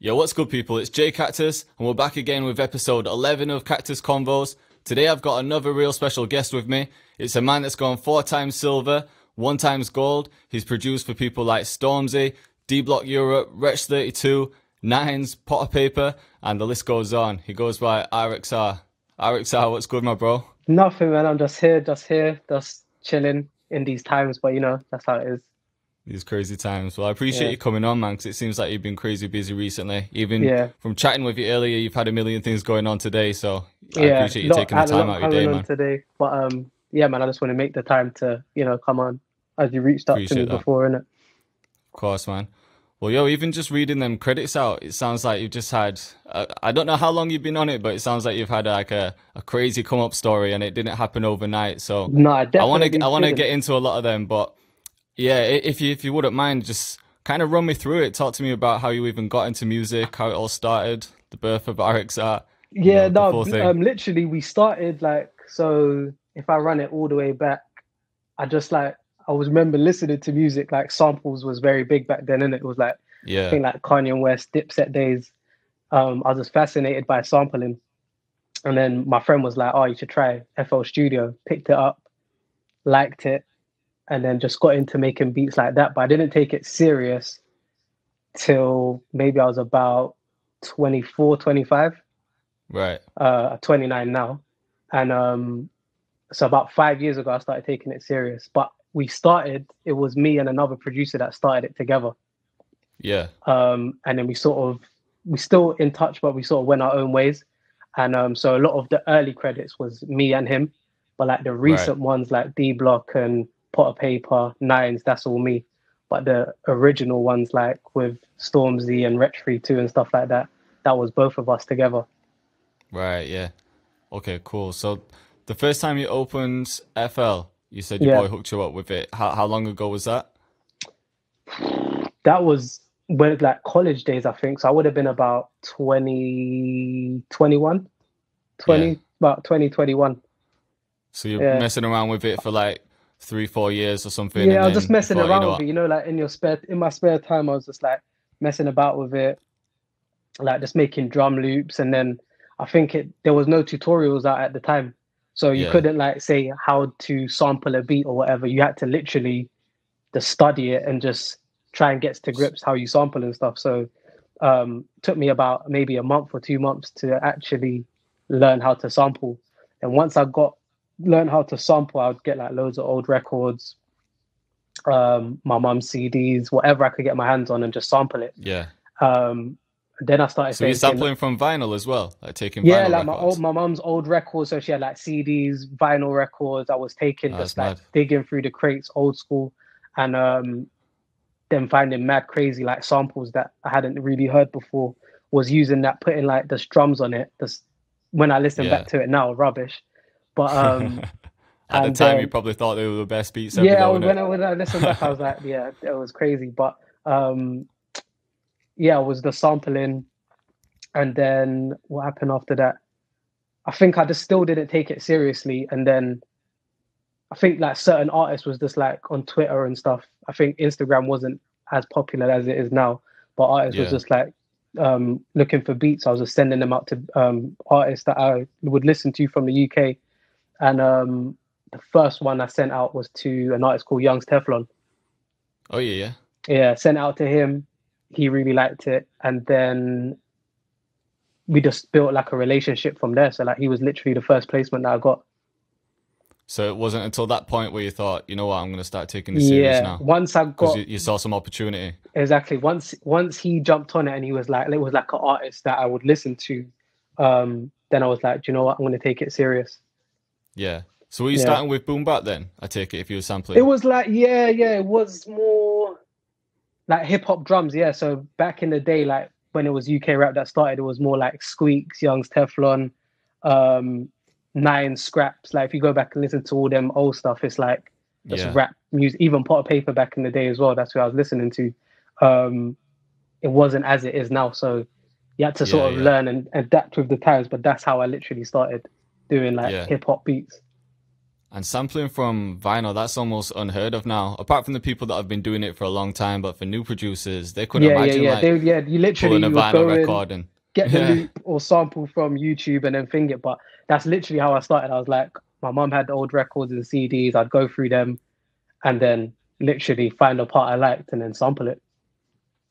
Yo, what's good, people? It's J Cactus, and we're back again with episode 11 of Cactus Convos. Today I've got another real special guest with me. It's a man that's gone 4 times silver, 1 times gold. He's produced for people like Stormzy, D-Block Europe, Wretch 32, Nines, Potter Payper, and the list goes on. He goes by RXR. RXR, what's good, my bro? Nothing, man. I'm just here, just chilling in these times. But you know, that's how it is. These crazy times. Well, I appreciate Yeah, you coming on, man, because it seems like you've been crazy busy recently. Even yeah, from chatting with you earlier, you've had a million things going on today, so I yeah. appreciate you taking the Had a time lot out of your day, going on man. today. But yeah, man. I just want to make the time to come on as you reached out to me Appreciate that. before, innit? Of course, man. Well, yo, even just reading them credits out, it sounds like you've just had, I don't know how long you've been on it, but it sounds like you've had like a crazy come up story and it didn't happen overnight. So No, I I want to, definitely I want to didn't. get into a lot of them, but yeah, if you wouldn't mind, just kind of run me through it. Talk to me about how you even got into music, how it all started, the birth of RXR, Yeah, the no. full thing. Literally, we started like so. If I run it all the way back, I just like I was remember listening to music like samples was very big back then, and it was like I Yeah, think like Kanye West, Dipset days. I was just fascinated by sampling. And then my friend was like, "Oh, you should try FL Studio." Picked it up, liked it, and then just got into making beats like that. But I didn't take it serious till maybe I was about 24, 25. right. 29 now. And so about 5 years ago, I started taking it serious. But it was me and another producer that started it together. Yeah, And then we still in touch, but we sort of went our own ways. And so a lot of the early credits was me and him, but like the right. recent ones like D Block and Potter Paper, Nines, that's all me. But the original ones like with Stormzy and Wretch 32 and stuff like that, that was both of us together. Right, yeah. Okay, cool. So the first time you opened FL, you said your Yeah, boy hooked you up with it. How long ago was that? that was when like college days, I think. So I would have been about 20, 21, Yeah. about 2021. So you're Yeah. messing around with it for like 3, 4 years or something, Yeah, and I was just then you messing thought, you around know with it, what? like in my spare time, I was just like messing about with it, like just making drum loops. And then I think there was no tutorials out at the time. So you Yeah, couldn't like say how to sample a beat or whatever. You had to literally just study it and just try and get to grips how you sample and stuff. So took me about maybe a month or 2 months to actually learn how to sample. And once I got learned how to sample, I would get like loads of old records, my mum's CDs, whatever I could get my hands on, and just sample it. yeah. Um, then I started So you're thinking, sampling from vinyl as well, like taking yeah, vinyl like records. my mum's old records. So she had like CDs, vinyl records. I was taking Oh, just that's like mad. digging through the crates, old school, and then finding mad crazy like samples that I hadn't really heard before. Was using that, putting like the drums on it. Just when I listen back Yeah. to it now, rubbish. But At the and time, you then probably thought they were the best beats ever, yeah, though, innit? when I listened back, I was like, yeah, it was crazy. But um, yeah, it was the sampling, and then what happened after that? I think I just still didn't take it seriously, and then I think like certain artists was just like on Twitter and stuff. I think Instagram wasn't as popular as it is now, but artists was Yeah. just like looking for beats. I was just sending them out to artists that I would listen to from the UK, and the first one I sent out was to an artist called Young's Teflon. Oh, yeah, yeah. Yeah, sent it out to him. He really liked it, and then we just built like a relationship from there. So like he was literally the first placement that I got. So it wasn't until that point where you thought, you know what, I'm going to start taking this serious Yeah, now. once I Because got you saw some opportunity. exactly once he jumped on it and he was like it was like an artist that I would listen to. Then I was like, do you know what, I'm going to take it serious. Yeah. So were you Yeah, starting with boom bap then? I take it if you were it sampling. was like yeah, it was more like hip hop drums. Yeah, so back in the day, like when it was UK rap that started, it was more like Squeaks, Young's Teflon, um, Nine Scraps. Like if you go back and listen to all them old stuff, it's like just Yeah. rap music. Even Potter Paper back in the day as well. That's what I was listening to. Um, it wasn't as it is now, so you had to Yeah, sort of yeah. learn and adapt with the times. But that's how I literally started doing like Yeah. hip hop beats. And sampling from vinyl, that's almost unheard of now. Apart from the people that have been doing it for a long time, but for new producers, they couldn't imagine like You literally pulling a you would vinyl go in, record and get the yeah, loop or sample from YouTube and then thing it. But that's literally how I started. I was like, my mum had the old records and CDs. I'd go through them and then literally find a part I liked and then sample it.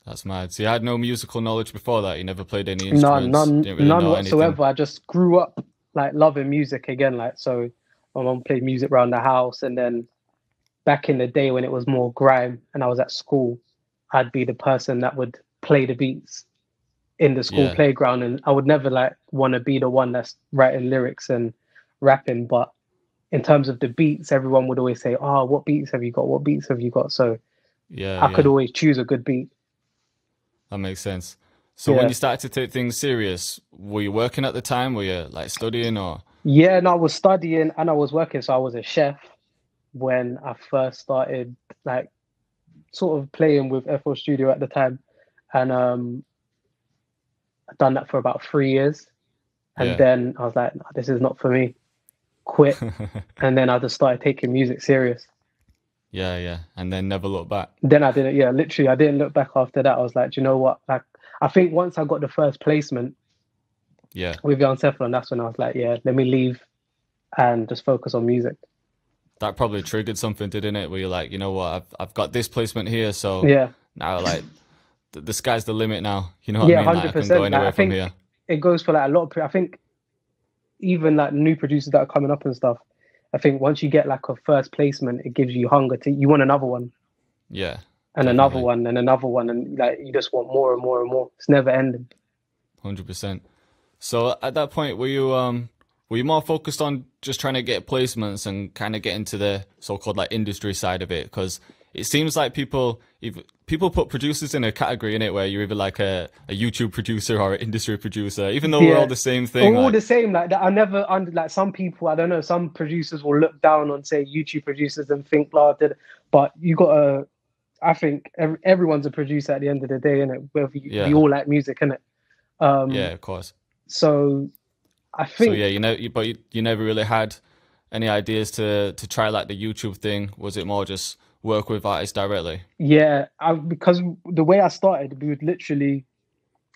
that's mad. So you had no musical knowledge before that? You never played any None, instruments? none, Didn't really none know whatsoever. anything? I just grew up like loving music again. Like, so my mum played music around the house, and then back in the day when it was more grime and I was at school, I'd be the person that would play the beats in the school playground, and I would never like want to be the one that's writing lyrics and rapping. But in terms of the beats, everyone would always say, "Oh, what beats have you got? What beats have you got?" So I could always choose a good beat. That makes sense. So when you started to take things serious, were you working at the time? Were you like studying or? Yeah, no, I was studying and I was working. So I was a chef when I first started, like, sort of playing with FL Studio at the time, and I've done that for about 3 years, and then I was like, no, this is not for me. Quit, and then I just started taking music serious. Yeah, and then never looked back. Then I didn't. Yeah, literally, I didn't look back after that. I was like, do you know what? Like, I think once I got the first placement, with Young Teflon, that's when I was like, yeah, let me leave and just focus on music. That probably triggered something, didn't it? Where you're like, you know what, I've got this placement here, so now like the sky's the limit now. You know what I mean? 100%. Like, I can go anywhere from here. It goes for like a lot of. I think even like new producers that are coming up and stuff. I think once you get like a first placement, it gives you hunger to. You want another one. Yeah. And definitely. Another one and another one, and like you just want more and more and more. It's never ending. 100%. So at that point, were you more focused on just trying to get placements and kind of get into the so-called like industry side of it? Because it seems like people put producers in a category in it where you're either like a YouTube producer or an industry producer, even though we're all the same thing. We're all the same. Like that, I never like some people. I don't know. Some producers will look down on say YouTube producers and think blah. But you gotta. I think everyone's a producer at the end of the day, innit? Whether we all like music, innit? Yeah, of course. So I think. So yeah, but you never really had any ideas to try like the YouTube thing. Was it more just work with artists directly? Yeah, because the way I started, we would literally,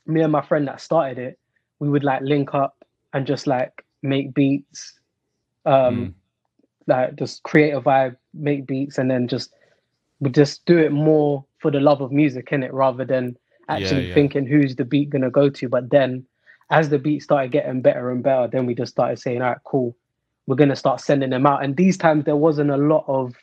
me and my friend that started it, we would like link up and just like make beats, like just create a vibe, make beats, and then we just do it more for the love of music, innit, rather than actually thinking who's the beat gonna go to. But then as the beat started getting better and better, then we just started saying, all right, cool, we're gonna start sending them out. And these times there wasn't a lot of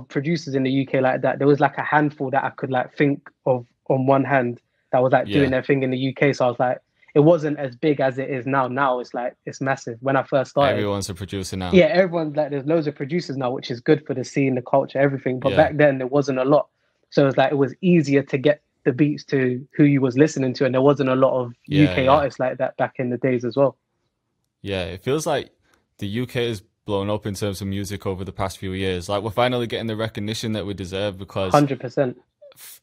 producers in the UK like that. There was like a handful that I could like think of on one hand that was like doing their thing in the UK. So I was like, it wasn't as big as it is now. Now it's like, it's massive. When I first started, everyone's a producer now. Yeah, everyone's like, there's loads of producers now, which is good for the scene, the culture, everything. But back then there wasn't a lot. So it was like, it was easier to get the beats to who you was listening to. And there wasn't a lot of UK artists like that back in the days as well. Yeah, it feels like the UK has blown up in terms of music over the past few years. Like we're finally getting the recognition that we deserve, because 100%.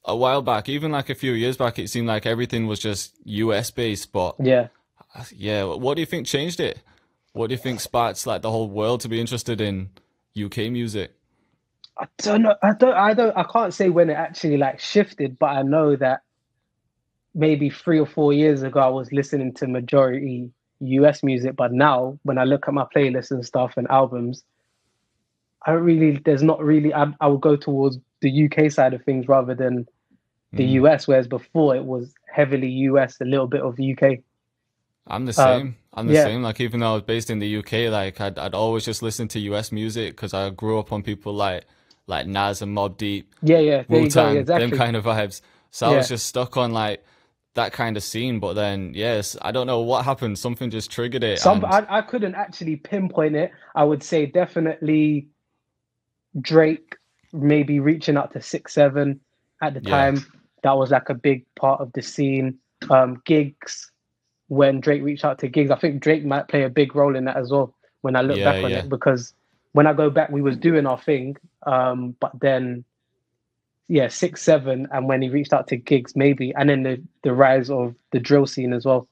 A while back, even like a few years back, it seemed like everything was just US based. But what do you think changed it? What do you think sparked like the whole world to be interested in UK music? I don't know. I can't say when it actually like shifted, but I know that maybe 3 or 4 years ago I was listening to majority US music, but now when I look at my playlists and stuff and albums, I would go towards the UK side of things rather than the US, whereas before it was heavily US, a little bit of UK. I'm the same. I'm the same. Like even though I was based in the UK, like I'd always just listen to US music because I grew up on people like Nas and Mobb Deep, Wu-Tang, exactly. them kind of vibes. So I was just stuck on like that kind of scene. But then, I don't know what happened. Something just triggered it. I couldn't actually pinpoint it. I would say definitely Drake, maybe reaching out to 6-7 at the time. That was like a big part of the scene. Gigs, when Drake reached out to Gigs, I think Drake might play a big role in that as well when I look back on it, because when I go back, we was doing our thing. But then 6-7, and when he reached out to Gigs, maybe, and then the rise of the drill scene as well.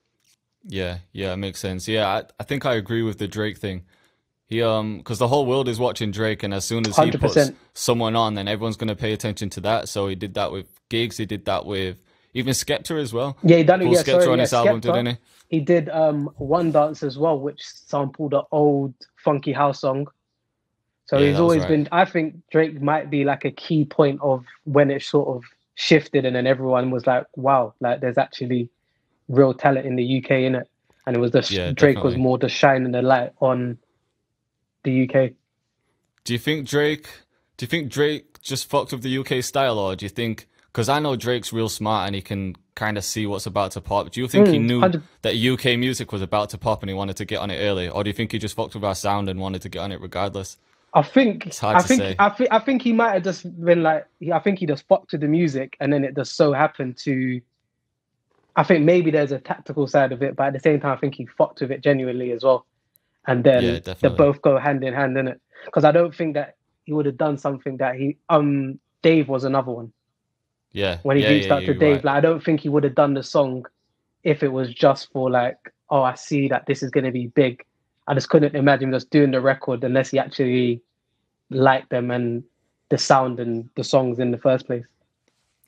Yeah, it makes sense. Yeah, I think I agree with the Drake thing. He because the whole world is watching Drake, and as soon as he puts 100%. someone on, then everyone's gonna pay attention to that. So he did that with gigs. He did that with even Skepta as well. Yeah, he He done it. pulled Yeah, Skepta sorry. on Yeah, his album, Skepta. didn't he? He did One Dance as well, which sampled an old funky house song. So Yeah, he's that was always right. been. I think Drake might be like a key point of when it sort of shifted, and then everyone was like, "Wow, like there's actually real talent in the UK in it." And it was Yeah, Drake was definitely. more just shining the light on the UK. Do you think Drake? Do you think Drake just fucked with the UK style, or do you think? Because I know Drake's real smart and he can kind of see what's about to pop. Do you think he knew 100. that UK music was about to pop and he wanted to get on it early, or do you think he just fucked with our sound and wanted to get on it regardless? I think It's hard I to think say. I think I think he might have just been like I think he just fucked with the music and then it just so happened to I think maybe there's a tactical side of it, but at the same time I think he fucked with it genuinely as well. And Yeah, then they definitely. both go hand in hand in it. Because I don't think that he would have done something that he Dave was another one. Yeah, When he yeah, yeah, reached out yeah. to You're Dave, right. like I don't think he would have done the song if it was just for like, oh, I see that this is gonna be big. I just couldn't imagine just doing the record unless he actually liked them and the sound and the songs in the first place.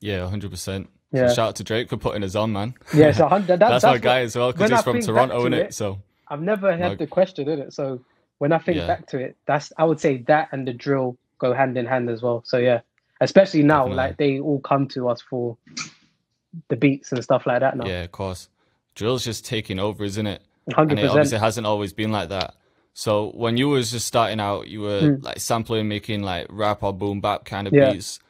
Yeah, 100%. So Yeah, shout out to Drake for putting us on, man. yeah. So That's my that's what guy as well because when he's I from think back Toronto, to innit? it, So I've never had my the question in it. So when I think yeah, back to it, that's I would say that and the drill go hand in hand as well. So yeah, especially now, definitely. like they all come to us for the beats and stuff like that now. Yeah, of course. Drill's just taking over, isn't it? And Hundred it percent. obviously hasn't always been like that. So when you was just starting out, you were Mm, like sampling, making like rap or boom bap kind of yeah, beats.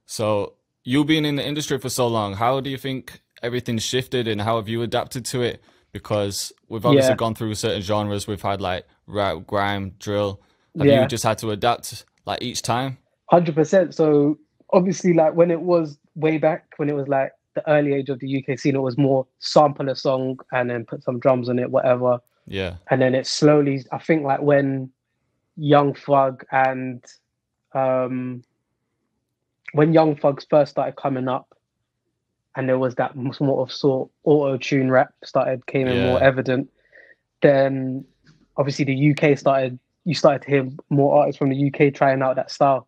So you being in the industry for so long, how do you think everything's shifted and how have you adapted to it? Because we've obviously yeah, gone through certain genres. We've had like rap, grime, drill. Have you yeah. just had to adapt like each time? 100%. So obviously, like when it was way back, when it was like the early age of the UK scene, it was more sample a song and then put some drums on it, whatever. Yeah, And then it slowly, I think, like Young Thug and um, when Young Thugs first started coming up, and there was that sort auto tune rap came in more yeah, evident. Then obviously the UK you started to hear more artists from the UK trying out that style.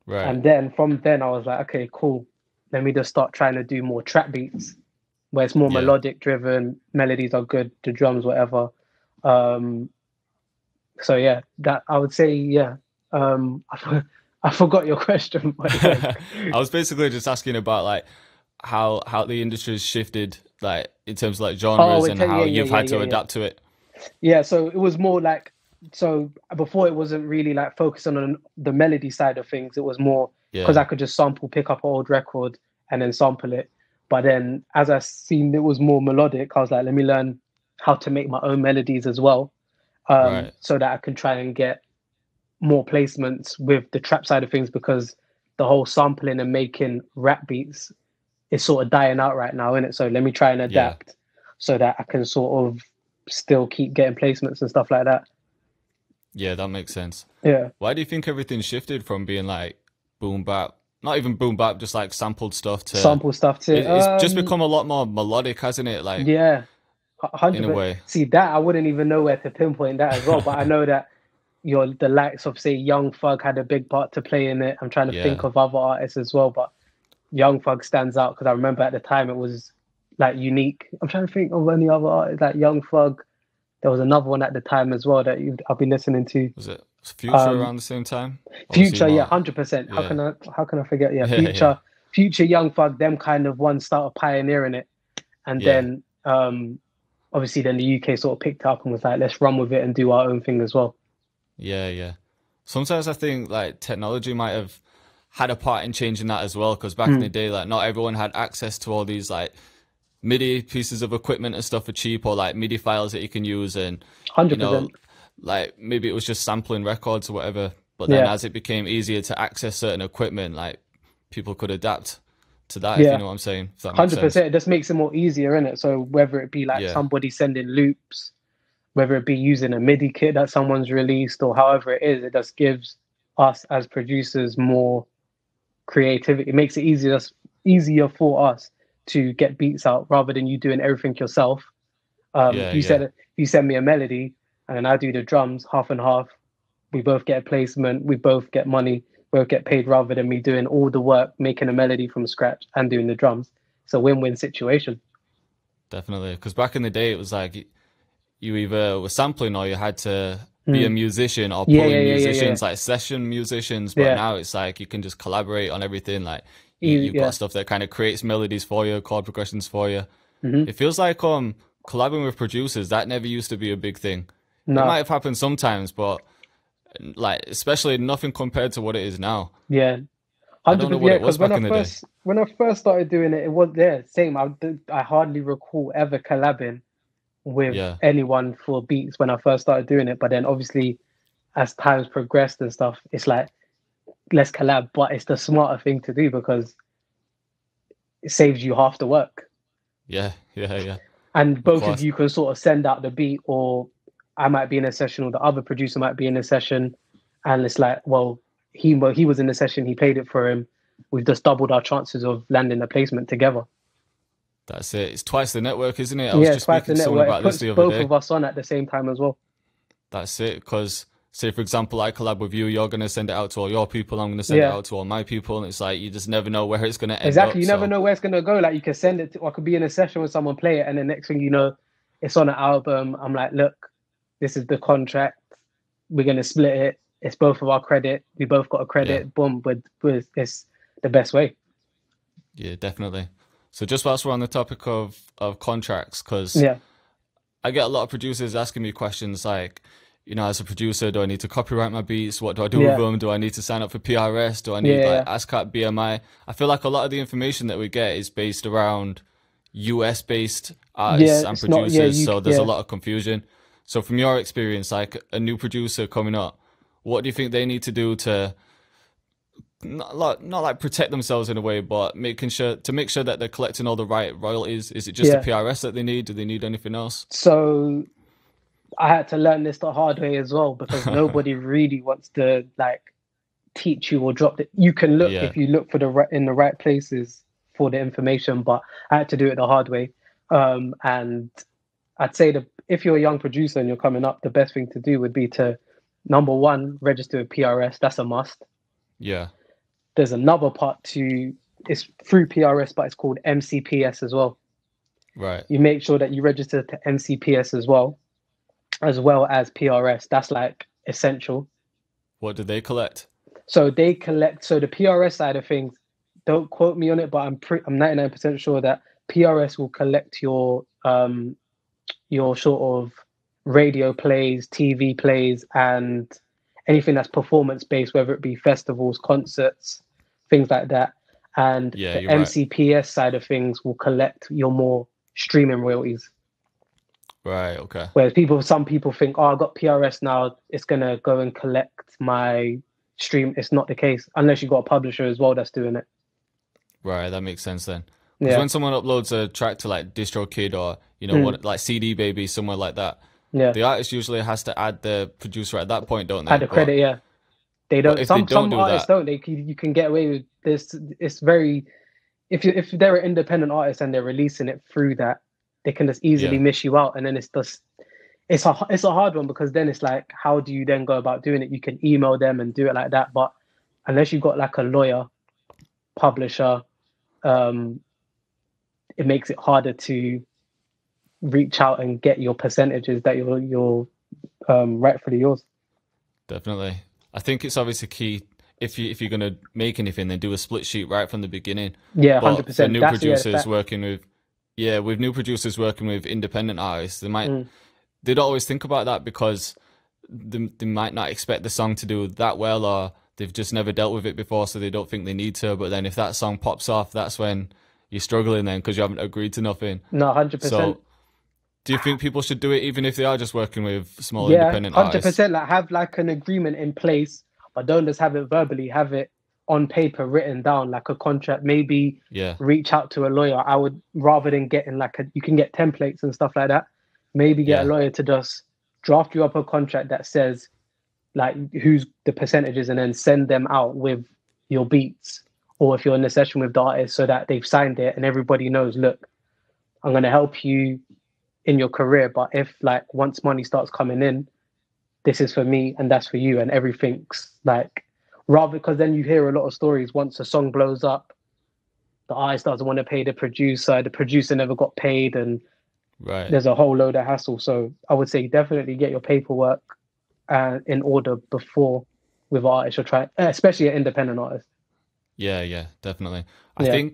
right. And then from then I was like, okay, cool. Let me just start trying to do more trap beats where it's more Yeah. melodic driven, melodies are good, the drums, whatever. Um, so yeah, that I would say, yeah. I forgot your question, but yeah. I was basically just asking about like how the industry has shifted like in terms of like Oh, genres wait, and yeah, how yeah, you've yeah, had yeah, to yeah. adapt to it. Yeah, so it was more like so before it wasn't really like focusing on the melody side of things. It was more because Yeah. I could just pick up an old record and then sample it. But then as I seen it was more melodic, I was like, let me learn how to make my own melodies as well, Right. so that I can try and get more placements with the trap side of things because the whole sampling and making rap beats is sort of dying out right now, isn't it? So let me try and Yeah. adapt so that I can sort of still keep getting placements and stuff like that. Yeah, that makes sense. Yeah, Why do you think everything shifted from being like boom bap, not even boom bap, just like sampled stuff to sample stuff too. it's just become a lot more melodic, hasn't it? Like Yeah, in a 100%. way. See that I wouldn't even know where to pinpoint that as well, but I know that the likes of say Young Thug had a big part to play in it. I'm trying to think Yeah. of other artists as well, but Young Thug stands out because I remember at the time it was like unique. I'm trying to think of any other artists like Young Thug. There was another one at the time as well that I'll be listening to. Was it Future Um, around the same time? Or was he Future, yeah, more 100%. yeah. How can I forget? Yeah, Yeah, yeah. Future, Young Thug, them kind of ones started pioneering it, and Yeah. then obviously then the UK sort of picked up and was like, let's run with it and do our own thing as well. Yeah, yeah. Sometimes I think like technology might have had a part in changing that as well. Because back in the Mm, day, like not everyone had access to all these like MIDI pieces of equipment and stuff for cheap, or like MIDI files that you can use, and you know, 100%. like maybe it was just sampling records or whatever. But then Yeah, as it became easier to access certain equipment, like people could adapt to that. If you yeah, know what I'm saying, if that makes sense. 100%. It just makes it more easier, innit? So whether it be like Yeah, somebody sending loops, whether it be using a MIDI kit that someone's released, or however it is, it just gives us as producers more creativity. It makes it easier for us to get beats out rather than you doing everything yourself. yeah, yeah, If you send me a melody and then I do the drums half and half, we both get a placement, we both get money, both get paid, rather than me doing all the work, making a melody from scratch and doing the drums. It's a win-win situation. Definitely, because back in the day, it was like you either were sampling or you had to be a musician or Yeah, pull in yeah, yeah, yeah, yeah. musicians, like session musicians. But Yeah. now it's like you can just collaborate on everything. Like you've Yeah. got stuff that kind of creates melodies for you, chord progressions for you. Mm-hmm. It feels like collabing with producers, that never used to be a big thing. It No. might have happened sometimes, but like especially nothing compared to what it is now. Yeah. I don't know 100%. what Yeah, it was because back in the day. when I first started doing it, it was same. I hardly recall ever collabing with Yeah, anyone for beats when I first started doing it. But then obviously, as times progressed and stuff, it's like let's collab. But it's the smarter thing to do because it saves you half the work, yeah, yeah, yeah. and Of both of course. you can sort of send out the beat, or I might be in a session, or the other producer might be in a session, and it's like, well, he was in the session, he played it for him. We've just doubled our chances of landing a placement together. That's it. It's twice the network, isn't it? I was Yeah, just twice the speaking to someone network. It about this puts the other both day. of us on at the same time as well. That's it. Because, say, for example, I collab with you, you're going to send it out to all your people, I'm going to send it Yeah, out to all my people. And it's like, you just never know where it's going to end exactly. up. You never So, know where it's gonna go. Like you can send it to, I could be in a session with someone, play it, and the next thing you know, it's on an album. I'm like, look, this is the contract. We're gonna split it. It's both of our credit. We both got a yeah, credit. Boom, with it's the best way. yeah, definitely. So, just whilst we're on the topic of contracts, because Yeah, I get a lot of producers asking me questions like, as a producer, do I need to copyright my beats? What do I do with yeah, them? Do I need to sign up for PRS? Do I yeah, need like yeah, ASCAP, BMI? I feel like a lot of the information that we get is based around US based yeah. artists and It's not. Yeah, producers, so there's a yeah. lot of confusion. So from your experience, like a new producer coming up, what do you think they need to do to not like protect themselves in a way, but make sure that they're collecting all the right royalties? Is it just the Yeah. PRS that they need? Do they need anything else? So I had to learn this the hard way as well because nobody really wants to like teach you or drop it. You can look Yeah, if you look for in the right places for the information, but I had to do it the hard way. And I'd say that if you're a young producer and you're coming up, the best thing to do would be to number one, register with PRS. That's a must. yeah, There's another part to it's through PRS, but it's called MCPS as well. right. You make sure that you register to MCPS as well as PRS. That's like essential. What do they collect? So they collect. So the PRS side of things, don't quote me on it, but I'm 99% sure that PRS will collect your sort of radio plays, TV plays, and anything that's performance based, whether it be festivals, concerts, things like that. And Yeah, the you're right. MCPS side of things will collect your more streaming royalties. Right, okay. Whereas some people think, oh, I got PRS now, it's gonna go and collect my stream. It's not the case unless you've got a publisher as well that's doing it. Right, that makes sense then. Because Yeah, when someone uploads a track to like DistroKid or mm, what, like CD Baby, somewhere like that, yeah. the artist usually has to add the producer at that point, don't they? Add the But credit, yeah. They but don't. if they don't Some do artists that, don't. You can get away with this. It's very if they're an independent artist and they're releasing it through that, they can just easily yeah, miss you out, and then it's a hard one because then it's like, how do you then go about doing it? You can email them and do it like that, but unless you've got like a lawyer, publisher, um, it makes it harder to reach out and get your percentages that you're rightfully yours. definitely. I think it's obviously key if you're gonna make anything, then do a split sheet right from the beginning. Yeah, hundred But for percent. new That's yeah, producers fact. working with with new producers working with independent artists, Mm, they don't always think about that because they might not expect the song to do that well, or they've just never dealt with it before, so they don't think they need to. But then if that song pops off, that's when you're struggling then because you haven't agreed to nothing. no, 100%. So do you think people should do it even if they are just working with small Yeah, independent hundred artists? percent. Like have like an agreement in place, but don't just have it verbally. Have it on paper, written down, like a contract. Maybe Yeah, reach out to a lawyer. I would rather than getting you can get templates and stuff like that. Maybe get a yeah, lawyer to just draft you up a contract that says like who's the percentages, and then send them out with your beats, or if you're in a session with the artist, so that they've signed it and everybody knows. Look, I'm going to help you in your career, but if like once money starts coming in, this is for me and that's for you, and everything's like, rather, because then you hear a lot of stories once a song blows up, the artist doesn't want to pay the producer never got paid, and Right. there's a whole load of hassle. So I would say definitely get your paperwork in order before with artists you're trying, especially an independent artist. Yeah, definitely. I Yeah.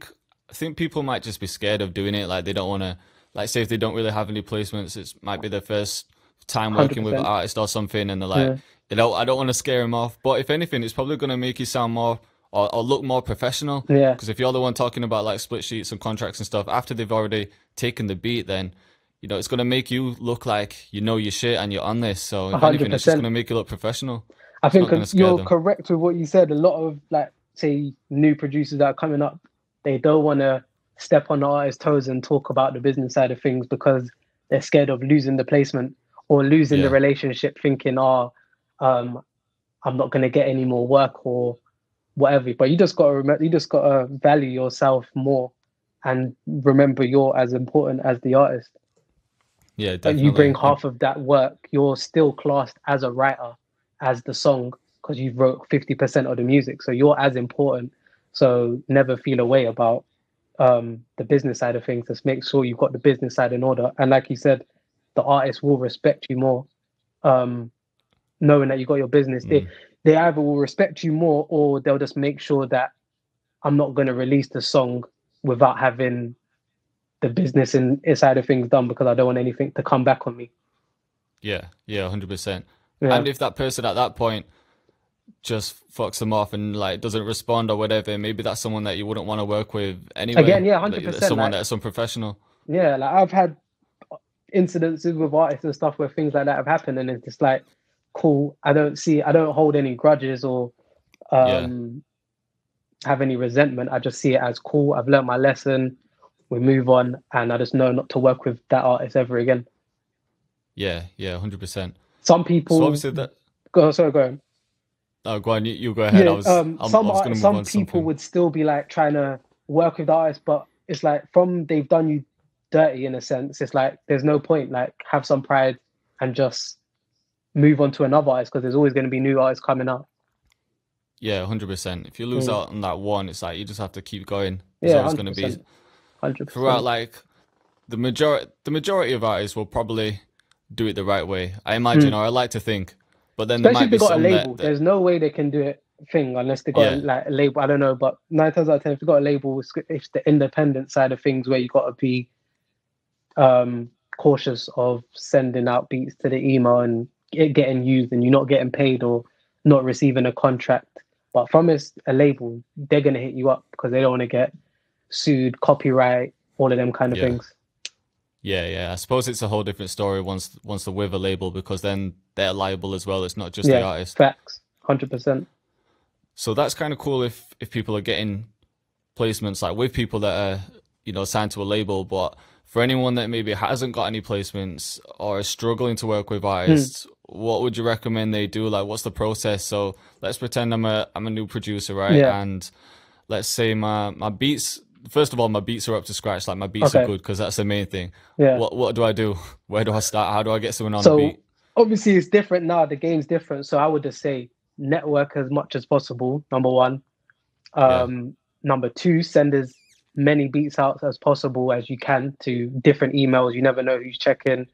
think people might just be scared of doing it. Like they don't want to, like say if they don't really have any placements, it might be their first time working with an 100%. artist or something, and they're like, Yeah. I don't want to scare him off. But if anything, it's probably going to make you sound more or look more professional. Yeah. Because if you're the one talking about like split sheets and contracts and stuff after they've already taken the beat, then it's going to make you look like you know your shit and you're on this. So if anything, it's just 100%. going to make you look professional. I think not gonna scare you're them. correct with what you said. A lot of, like, say, new producers that are coming up, they don't want to step on the artist's toes and talk about the business side of things because they're scared of losing the placement or losing the Yeah. relationship, thinking, I'm not going to get any more work or whatever. But you just got to remember, you just got to value yourself more and remember you're as important as the artist. Yeah, But definitely. you bring half of that work, you're still classed as a writer, as the song, because you wrote 50% of the music. So you're as important. So never feel away about the business side of things. Just make sure you've got the business side in order. And like you said, the artist will respect you more, knowing that you got your business. They either will respect you more or they'll just make sure that I'm not going to release the song without having the business inside of things done, because I don't want anything to come back on me. Yeah, 100%. Yeah. And if that person at that point just fucks them off and like doesn't respond or whatever, maybe that's someone that you wouldn't want to work with anyway. Again, yeah, Like, 100%. someone Like, that's unprofessional. yeah, like I've had incidences with artists and stuff where things like that have happened, and it's just like, cool. I don't hold any grudges or have any resentment. I just see it as cool. I've learned my lesson. We move on, and I just know not to work with that artist ever again. Yeah, 100%. Some people. So obviously that. Go on. Oh, go on. You go ahead. Yeah, some people something. would still be like trying to work with the artist, but it's like they've done you dirty in a sense. It's like there's no point. Like, have some pride and just move on to another artist, because there's always going to be new artists coming out. Yeah, 100%. If you lose out on that one, it's like you just have to keep going. There's always going to be 100%. throughout. Like the majority of artists will probably do it the right way, I imagine, or I like to think. But then especially there might if they be got a some label. There's no way they can do it unless they got a label. I don't know, but 9 times out of 10, if you got a label, it's the independent side of things where you got to be cautious of sending out beats to the email and it getting used and you're not getting paid or not receiving a contract. But from a label, they're gonna hit you up because they don't want to get sued, copyright, all of them kind of things. Yeah. I suppose it's a whole different story once they're with a label, because then they're liable as well. It's not just the artist. Facts, 100%. So that's kind of cool if people are getting placements like with people that are signed to a label. But for anyone that maybe hasn't got any placements or is struggling to work with artists, what would you recommend they do? Like, what's the process? So let's pretend I'm a new producer, right? Yeah. And let's say my beats. First of all, my beats are up to scratch. Like, my beats are good, because that's the main thing. Yeah. What do I do? Where do I start? How do I get someone on the beat? Obviously, it's different now. The game's different. So I would just say network as much as possible. Number one. Number two, send as many beats out as possible as you can to different emails. You never know who's checking.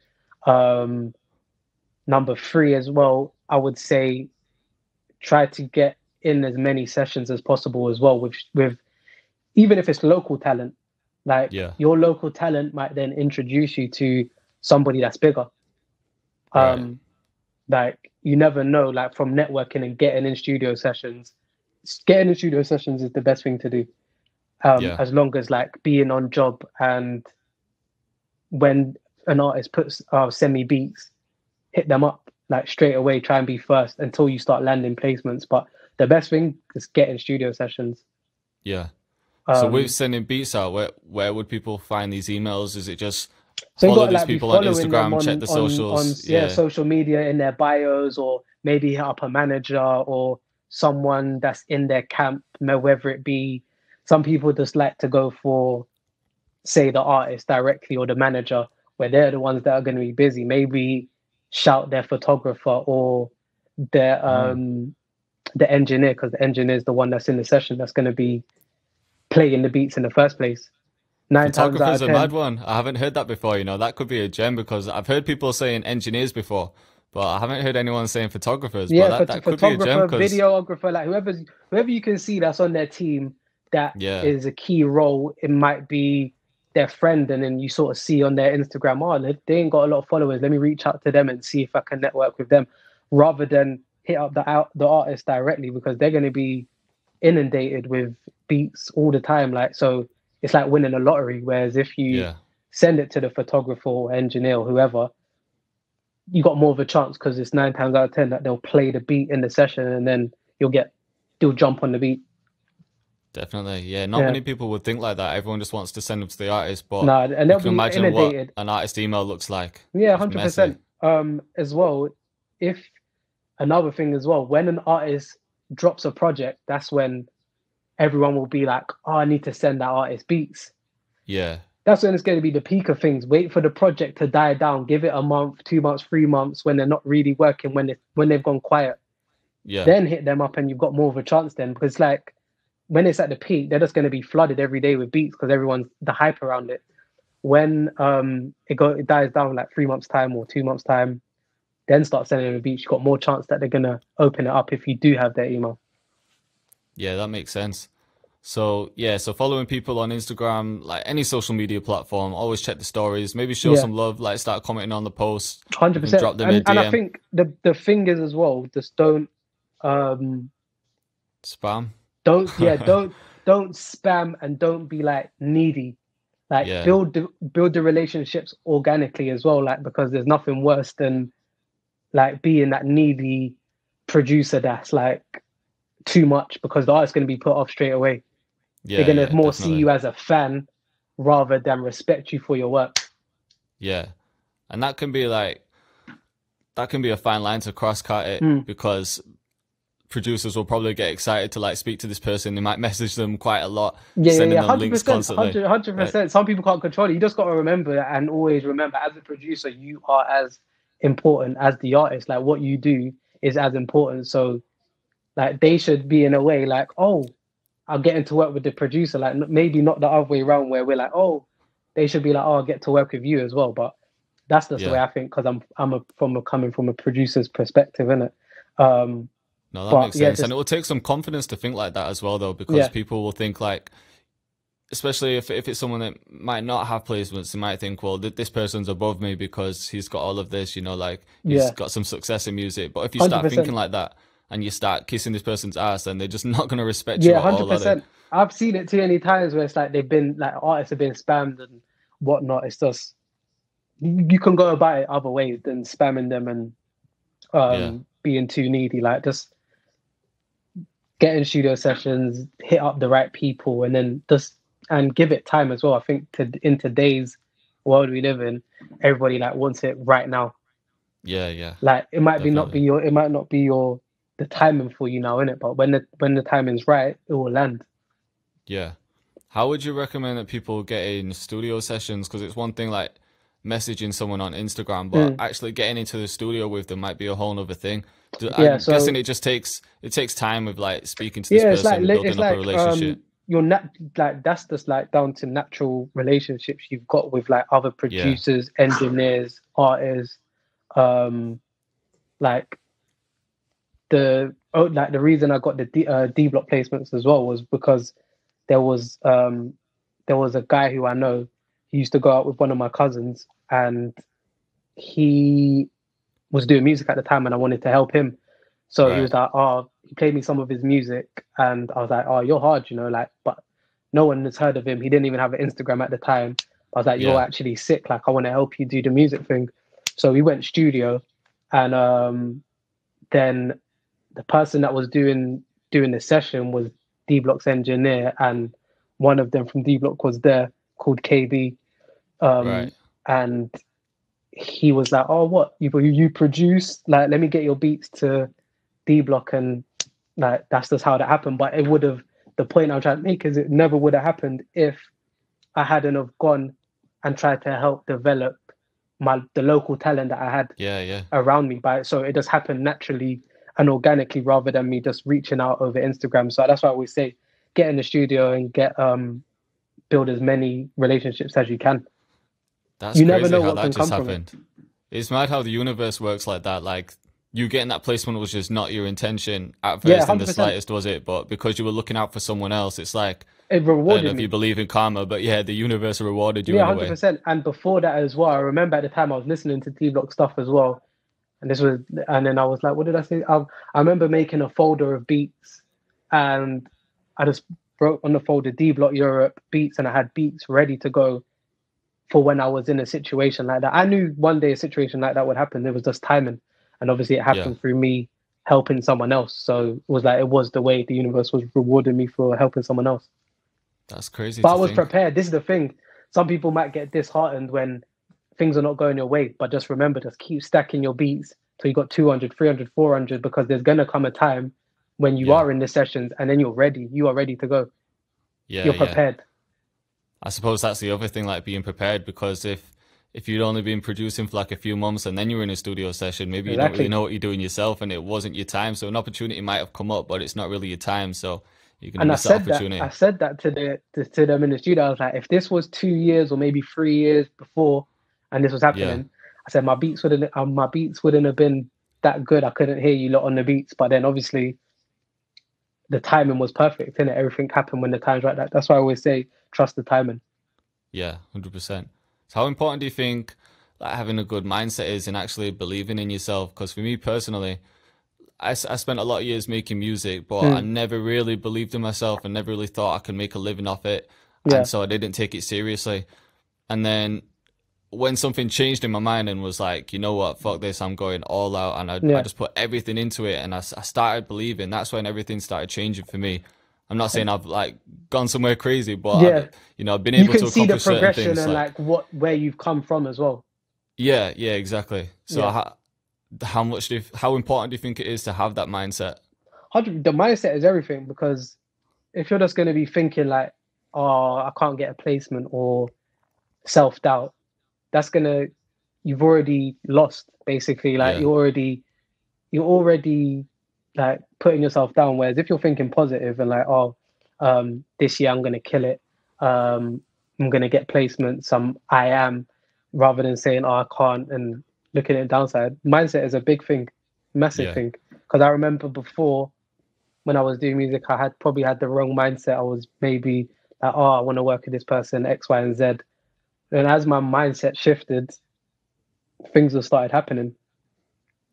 Number three as well, I would say try to get in as many sessions as possible as well with even if it's local talent. Like, your local talent might then introduce you to somebody that's bigger. Like, you never know, like, from networking and getting in studio sessions. Getting in studio sessions is the best thing to do. As long as, like, being on job, and when an artist puts send me beats, hit them up like straight away. Try and be first until you start landing placements. But the best thing is getting studio sessions. So with sending beats out, where would people find these emails? Is it just so follow got, these like, people on Instagram, check the socials? Social media in their bios, or maybe hit up a manager or someone that's in their camp, whether it be, some people just like to go for, say, the artist directly or the manager, where they're the ones that are going to be busy. Maybe shout their photographer or their the engineer, because the engineer is the one that's in the session that's going to be playing the beats in the first place. 9 times out Photographer's of a 10. mad one. I haven't heard that before, you know. That could be a gem because I've heard people saying engineers before, but I haven't heard anyone saying photographers. Yeah, But that could be a gem photographer, because, videographer, like whoever you can see that's on their team that yeah, is a key role. It might be their friend, and then you sort of see on their Instagram, oh, they ain't got a lot of followers. Let me reach out to them and see if I can network with them, rather than hit up the artist directly, because they're going to be inundated with beats all the time. Like, so it's like winning a lottery. Whereas if you yeah. send it to the photographer or engineer or whoever, you got more of a chance because it's 9 times out of 10 that they'll play the beat in the session, and then you'll jump on the beat. Definitely, yeah. Not many people would think like that. Everyone just wants to send them to the artist, but No, and you they'll can be imagine inundated. what an artist email looks like. Yeah, It's messy. 100%. As well, if another thing as well, when an artist drops a project, that's when everyone will be like, oh, I need to send that artist beats. Yeah, That's when it's going to be the peak of things. Wait for the project to die down. Give it a month, 2 months, 3 months when they're not really working, when they've gone quiet. yeah, Then hit them up and you've got more of a chance then, because like when it's at the peak, they're just going to be flooded every day with beats because everyone's the hype around it. When it dies down like 3 months time or 2 months time, then start sending them a beats. You've got more chance that they're going to open it up if you do have their email. yeah. That makes sense. So yeah, so following people on Instagram, like any social media platform, always check the stories. Maybe show some love, like start commenting on the posts. 100%. Drop them a And I DM. think the thing is as well, just don't Spam. don't spam, and don't be like needy. Like Yeah, build the relationships organically as well, like, because there's nothing worse than like being that needy producer that's like too much, because the artist's going to be put off straight away. yeah, They're going to yeah. more see Definitely. you as a fan rather than respect you for your work. Yeah, and that can be a fine line to cross cut it because producers will probably get excited to like speak to this person. They might message them quite a lot, sending them links 100%, constantly. 100%. Some people can't control it. You just got to remember and always remember, as a producer, you are as important as the artist. Like, what you do is as important. So, like, they should be in a way like, oh, I'll get into work with the producer. Like, maybe not the other way around where we're like, oh, they should be like, oh, I'll get to work with you as well. But that's just the way Yeah, I think, because coming from a producer's perspective, innit? no, that But makes yeah, sense, and just it will take some confidence to think like that as well, though, because people will think like, especially if it's someone that might not have placements, they might think, well, this person's above me because he's got all of this, you know, like he's yeah, got some success in music. But if you start thinking 100%. like that and you start kissing this person's ass, then they're just not going to respect you Yeah, at all, are they? 100%. I've seen it too many times where it's like they've been like artists have been spammed and whatnot. It's just you can go about it other ways than spamming them and Yeah, being too needy. Like, just get in studio sessions, hit up the right people, and then just and give it time as well. I think in today's world we live in, everybody like wants it right now. yeah, yeah, Like, it might not definitely. be the timing for you now, innit? But when the timing's right, it will land. Yeah. How would you recommend that people get in studio sessions? Because it's one thing like messaging someone on Instagram, but Mm. actually getting into the studio with them might be a whole other thing. Yeah, I'm guessing so it takes time with like speaking to this yeah, person and it's building up a like relationship. you're like that's just like down to natural relationships you've got with like other Yeah, producers, engineers, artists. Um, like the reason I got the D block placements as well was because there was um there was a guy who I know. He used to go out with one of my cousins, and he was doing music at the time, and I wanted to help him. So he right. was like, "Oh," he played me some of his music, and I was like, "Oh, you're hard, you know." Like, but no one has heard of him. He didn't even have an Instagram at the time. I was like, "You're Yeah, actually sick. Like, I want to help you do the music thing." So we went studio, and then the person that was doing the session was D Block's engineer, and one of them from D Block was there called KB, right. and he was like, "Oh, what you produce? Like, let me get your beats to D Block," and like that's just how that happened. But it would have the point I'm trying to make is it never would have happened if I hadn't have gone and tried to help develop the local talent that I had Yeah. around me. So it just happened naturally and organically rather than me just reaching out over Instagram. So that's why I always say, get in the studio and build as many relationships as you can. That's You never crazy know how what that can just come from it. happened. It's mad how the universe works like that. Like, you getting that placement was just not your intention at Yeah, first in the 100%. slightest, was it? But because you were looking out for someone else, it's like, It I don't know rewarded if you me. believe in karma, but yeah, the universe rewarded you Yeah, in a way. 100%. And before that as well, I remember at the time I was listening to T Block stuff as well. And then I was like, what did I say? I remember making a folder of beats, and I just wrote on the folder D Block Europe beats, and I had beats ready to go for when I was in a situation like that. I knew one day a situation like that would happen. It was just timing. And obviously it Yeah, happened through me helping someone else. So it was like, it was the way the universe was rewarding me for helping someone else. that's crazy But I to was think. prepared. This is the thing. Some people might get disheartened when things are not going your way, but just remember, just keep stacking your beats till you got 200, 300, 400, because there's going to come a time when you Yeah, are in the sessions and then you're ready. You are ready to go. You're yeah. prepared. I suppose that's the other thing, like being prepared, because if you'd only been producing for like a few months and then you're in a studio session, maybe you don't really Exactly. know what you're doing yourself and it wasn't your time. So an opportunity might have come up, but it's not really your time. So you're gonna And miss that I opportunity. said that to them in the studio. I was like, if this was 2 years or maybe 3 years before, and this was Yeah, happening, I said my beats wouldn't have been that good. I couldn't hear you lot on the beats, but then obviously the timing was perfect, and everything happened when the time's right. That's why I always say trust the timing. yeah, 100%. So how important do you think like having a good mindset is in actually believing in yourself? Because for me personally, I spent a lot of years making music, but I Mm, never really believed in myself and never really thought I could make a living off it. And yeah, so I didn't take it seriously. And then when something changed in my mind and was like, you know what, fuck this, I'm going all out. And I yeah, just put everything into it and I started believing. That's when everything started changing for me. I'm not saying I've like gone somewhere crazy, but yeah. I've been You able can to see the accomplish certain progression things. and Like, like where you've come from as well. yeah, exactly. So Yeah, how important do you think it is to have that mindset? 100. The mindset is everything, because if you're just going to be thinking like, oh, I can't get a placement, or self doubt, that's gonna you've already lost basically. Like Yeah, you're already like putting yourself down. Whereas if you're thinking positive and like, oh, this year I'm gonna kill it, I'm gonna get placements. I am, rather than saying, oh, I can't, and looking at the downside. Mindset is a big thing, massive yeah, thing. Because I remember before, when I was doing music, I had probably had the wrong mindset. I was maybe like, oh, I want to work with this person, X, Y, and Z. And as my mindset shifted, things have started happening.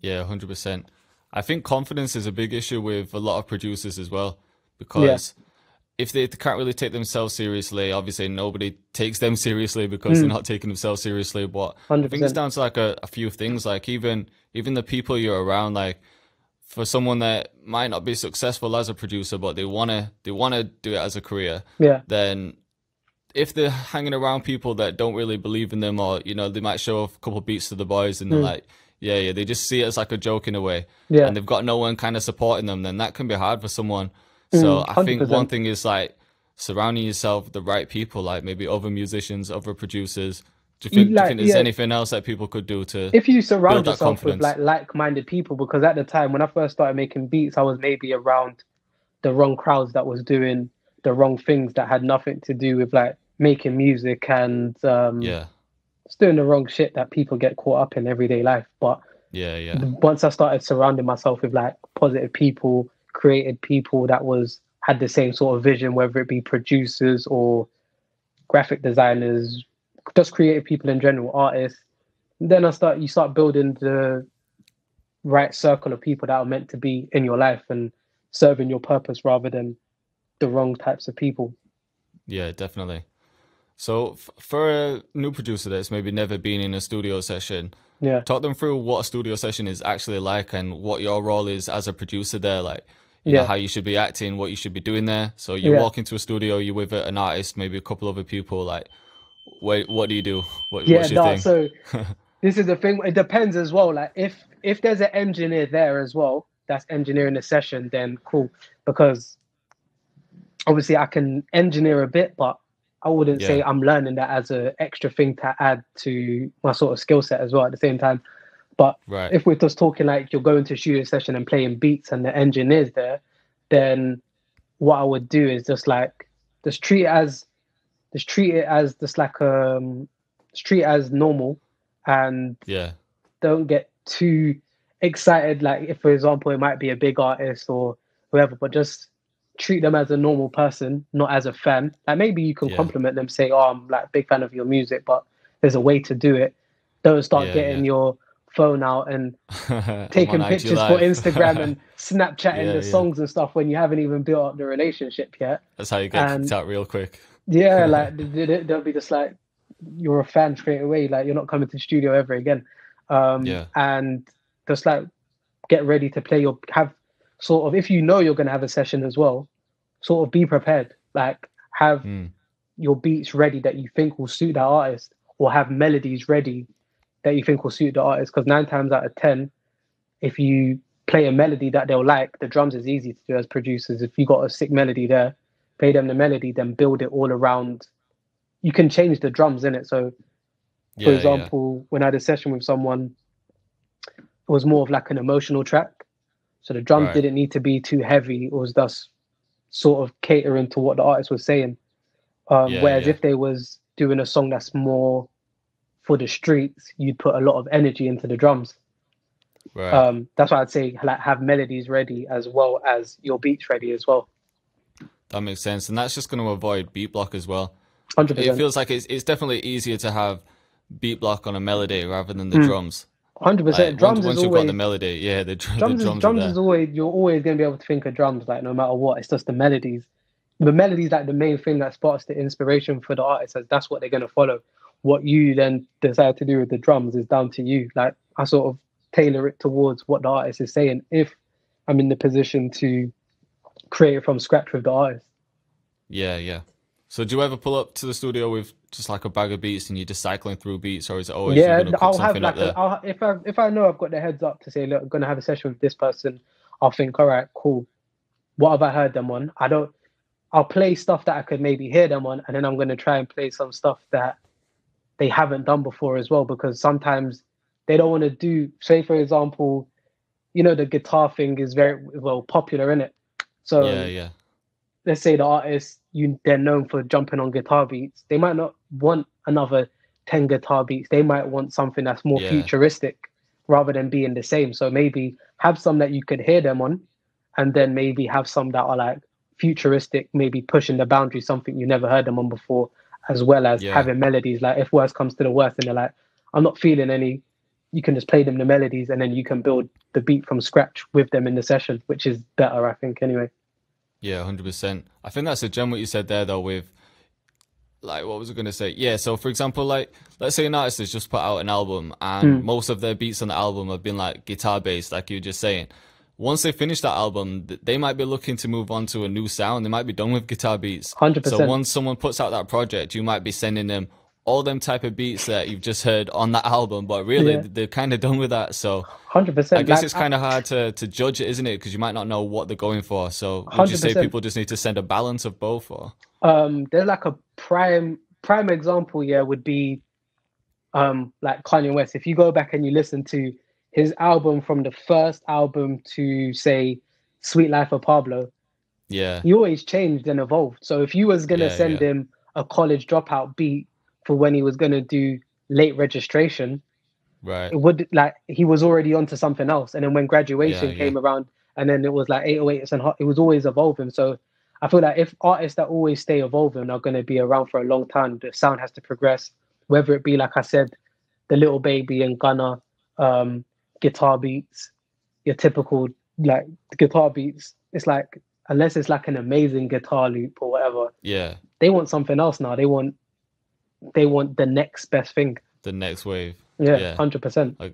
yeah, 100%. I think confidence is a big issue with a lot of producers as well, Yeah. because if they can't really take themselves seriously, obviously nobody takes them seriously because they're Mm, not taking themselves seriously. But I think it's 100%. down to like a few things, like even the people you're around, like for someone that might not be successful as a producer, but they wanna do it as a career, Yeah. then if they're hanging around people that don't really believe in them, or they might show off a couple beats to the boys and they're Mm, like, yeah, they just see it as like a joke in a way, yeah. and they've got no one kind of supporting them, then that can be hard for someone. So I think one 100%. thing is like surrounding yourself with the right people, like maybe other musicians, other producers. Do you think Like, there's yeah, anything else that people could do to if you build surround that yourself with confidence? like-minded people, because at the time when I first started making beats, I was maybe around the wrong crowds that was doing the wrong things that had nothing to do with like making music, and Yeah, just doing the wrong shit that people get caught up in everyday life. But yeah, once I started surrounding myself with like positive people, creative people that was had the same sort of vision, whether it be producers or graphic designers, just creative people in general, artists. Then you start building the right circle of people that are meant to be in your life and serving your purpose rather than the wrong types of people. yeah, definitely. So for a new producer that's maybe never been in a studio session, Yeah, talk them through what a studio session is actually like and what your role is as a producer there. Like, yeah, how you should be acting, what you should be doing there. So you yeah, walk into a studio, you're with an artist, maybe a couple other people. Like, wait, what do you do? yeah. What's your No, thing? so this is the thing. It depends as well. Like if there's an engineer there as well, that's engineering the session, then cool. Because obviously I can engineer a bit, but I wouldn't say Yeah. I'm learning that as an extra thing to add to my sort of skill set as well at the same time. But Right. if we're just talking like you're going to a studio session and playing beats and the engineer's there, then what I would do is just treat it as just treat it as just like just treat it as normal, and Yeah. don't get too excited. Like if, for example, it might be a big artist or whoever, but just treat them as a normal person, not as a fan. Like maybe you can Yeah. compliment them, say, "Oh, I'm like a big fan of your music," but there's a way to do it. Don't start Yeah. getting Yeah. your phone out and I'm on taking IG pictures for Live. Instagram and Snapchatting Yeah. the Yeah. songs and stuff when you haven't even built up the relationship yet. That's how you get kicked And out real quick. yeah, like they'll be just like, you're a fan straight away. Like you're not coming to the studio ever again. Yeah. And just like get ready to play your have sort of, if you know you're going to have a session as well, sort of be prepared. Like have Mm. your beats ready that you think will suit that artist, or have melodies ready that you think will suit the artist. Because 9 times out of 10, if you play a melody that they'll like, the drums is easy to do as producers. If you got a sick melody there, play them the melody, then build it all around. You can change the drums in it. So, for Yeah. Yeah. example, when I had a session with someone, it was more of like an emotional track. So the drums Right. didn't need to be too heavy. It was just sort of catering to what the artist was saying. Yeah. Whereas Yeah. if they was doing a song that's more for the streets, you'd put a lot of energy into the drums. Right. That's why I'd say like have melodies ready as well as your beats ready as well. That makes sense, and that's just going to avoid beat block as well. Hundred It percent. feels like it's definitely easier to have beat block on a melody rather than the drums. 100%. Like Drums is once you've got the always melody, yeah, the drums is drums are drums there. is always, you're always gonna be able to think of drums like no matter what. It's just the melodies. The melodies like the main thing that sparks the inspiration for the artist, as that's what they're gonna follow. What you then decide to do with the drums is down to you. Like I sort of tailor it towards what the artist is saying if I'm in the position to create it from scratch with the artist. Yeah, yeah. So do you ever pull up to the studio with just like a bag of beats and you're just cycling through beats, or is it always you're Yeah, gonna cook I'll have something up like there? if I know I've got the heads up to say, look, I'm gonna have a session with this person, I'll think, all right, cool. What have I heard them on? I'll play stuff that I could maybe hear them on, and then I'm gonna try and play some stuff that they haven't done before as well, because sometimes they don't want to do, say for example, the guitar thing is very well popular in it. Yeah, So yeah, let's say the artist, they're known for jumping on guitar beats. They might not want another 10 guitar beats. They might want something that's more yeah, futuristic rather than being the same. So maybe have some that you could hear them on, and then maybe have some that are like futuristic, maybe pushing the boundary, something you never heard them on before, as well as yeah. having melodies. Like if worst comes to the worst and they're like, I'm not feeling any, you can just play them the melodies and then you can build the beat from scratch with them in the session, which is better, I think, anyway. Yeah, 100%. I think that's a gem what you said there though with like what was I gonna say? Yeah, so for example, like let's say an artist has just put out an album and most of their beats on the album have been like guitar based, like you were just saying. Once they finish that album, they might be looking to move on to a new sound. They might be done with guitar beats. So 100%. once someone puts out that project, you might be sending them all them type of beats that you've just heard on that album, but really Yeah. they're kind of done with that. So I 100%. guess Like, it's kind of hard to judge it, isn't it? Because you might not know what they're going for. So would you say 100%. people just need to send a balance of both? Or There's like a prime example, yeah, would be like Kanye West. If you go back and you listen to his album from the first album to say Sweet Life of Pablo, yeah, he always changed and evolved. So if you was gonna yeah, send yeah, him a college dropout beat for when he was gonna do Late Registration, right, it would like he was already onto something else. And then when yeah, Graduation yeah, came around, and then it was like 808s and hot, it was always evolving. So I feel like if artists that always stay evolving are going to be around for a long time, the sound has to progress. Whether it be, like I said, the Little Baby and Gunna guitar beats, your typical like guitar beats. It's like unless it's like an amazing guitar loop or whatever, yeah. they want something else now. They want the next best thing. The next wave, Yeah, yeah. 100%.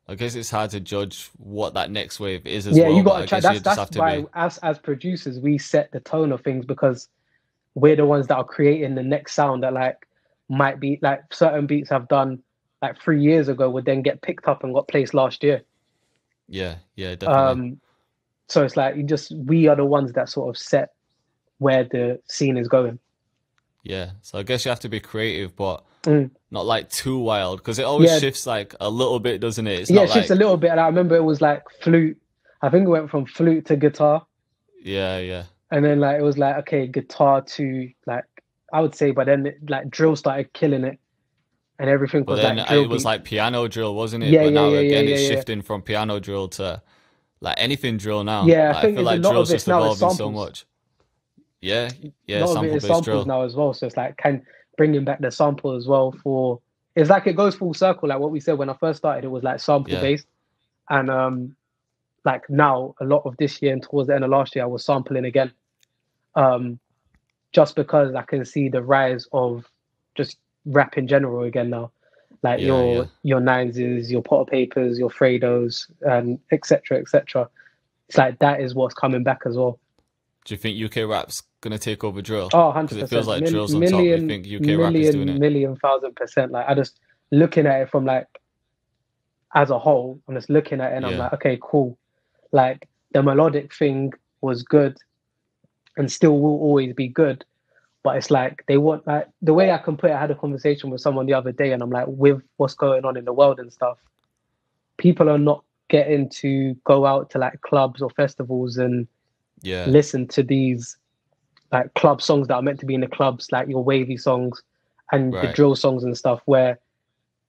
I guess it's hard to judge what that next wave is as Yeah, well, you but got to I try. guess you just That's have to why be. us as producers we set the tone of things, because we're the ones that are creating the next sound that like might be like certain beats I've done like 3 years ago would then get picked up and got placed last year. Yeah, yeah, definitely. So it's like we are the ones that sort of set where the scene is going. Yeah. So I guess you have to be creative, but Mm. not like too wild, because it always Yeah, shifts like a little bit, doesn't it? It's yeah, not it shifts a like, little bit. And I remember it was like flute. I think it went from flute to guitar, yeah, yeah. and then like it was like okay, guitar to like I would say, but then like drill started killing it, and everything But was then like drill it was beats. like piano drill, wasn't it? Yeah, But yeah, now yeah, yeah, again, yeah, it's yeah. shifting from piano drill to like anything drill now. Yeah, I Like I think feel it's a like lot of drill's it's just now is evolving so samples. much. Yeah, A yeah, lot of it sample is based samples drill. now as well. So it's like kind bringing back the sample as well for. It's like it goes full circle. Like what we said when I first started, it was like sample Yeah, based, and like now a lot of this year and towards the end of last year, I was sampling again. Um, just because I can see the rise of just rap in general again now. Like yeah, yeah. your Nineses, your Potter Papers, your Fredos, and etc. etc. It's like that is what's coming back as well. Do you think UK rap's gonna take over drill? Oh, Because it feels 100%. like drill's on top. You Million, think UK rap is doing million, it? million, 1,000%. Like I just looking at it from like as a whole, I'm just looking at it and I'm Yeah, like, okay, cool. Like the melodic thing was good and still will always be good. But it's like they want like the way I can put it, I had a conversation with someone the other day and I'm like, with what's going on in the world and stuff, people are not getting to go out to like clubs or festivals and yeah, listen to these like club songs that are meant to be in the clubs, like your wavy songs and the right. drill songs and stuff, where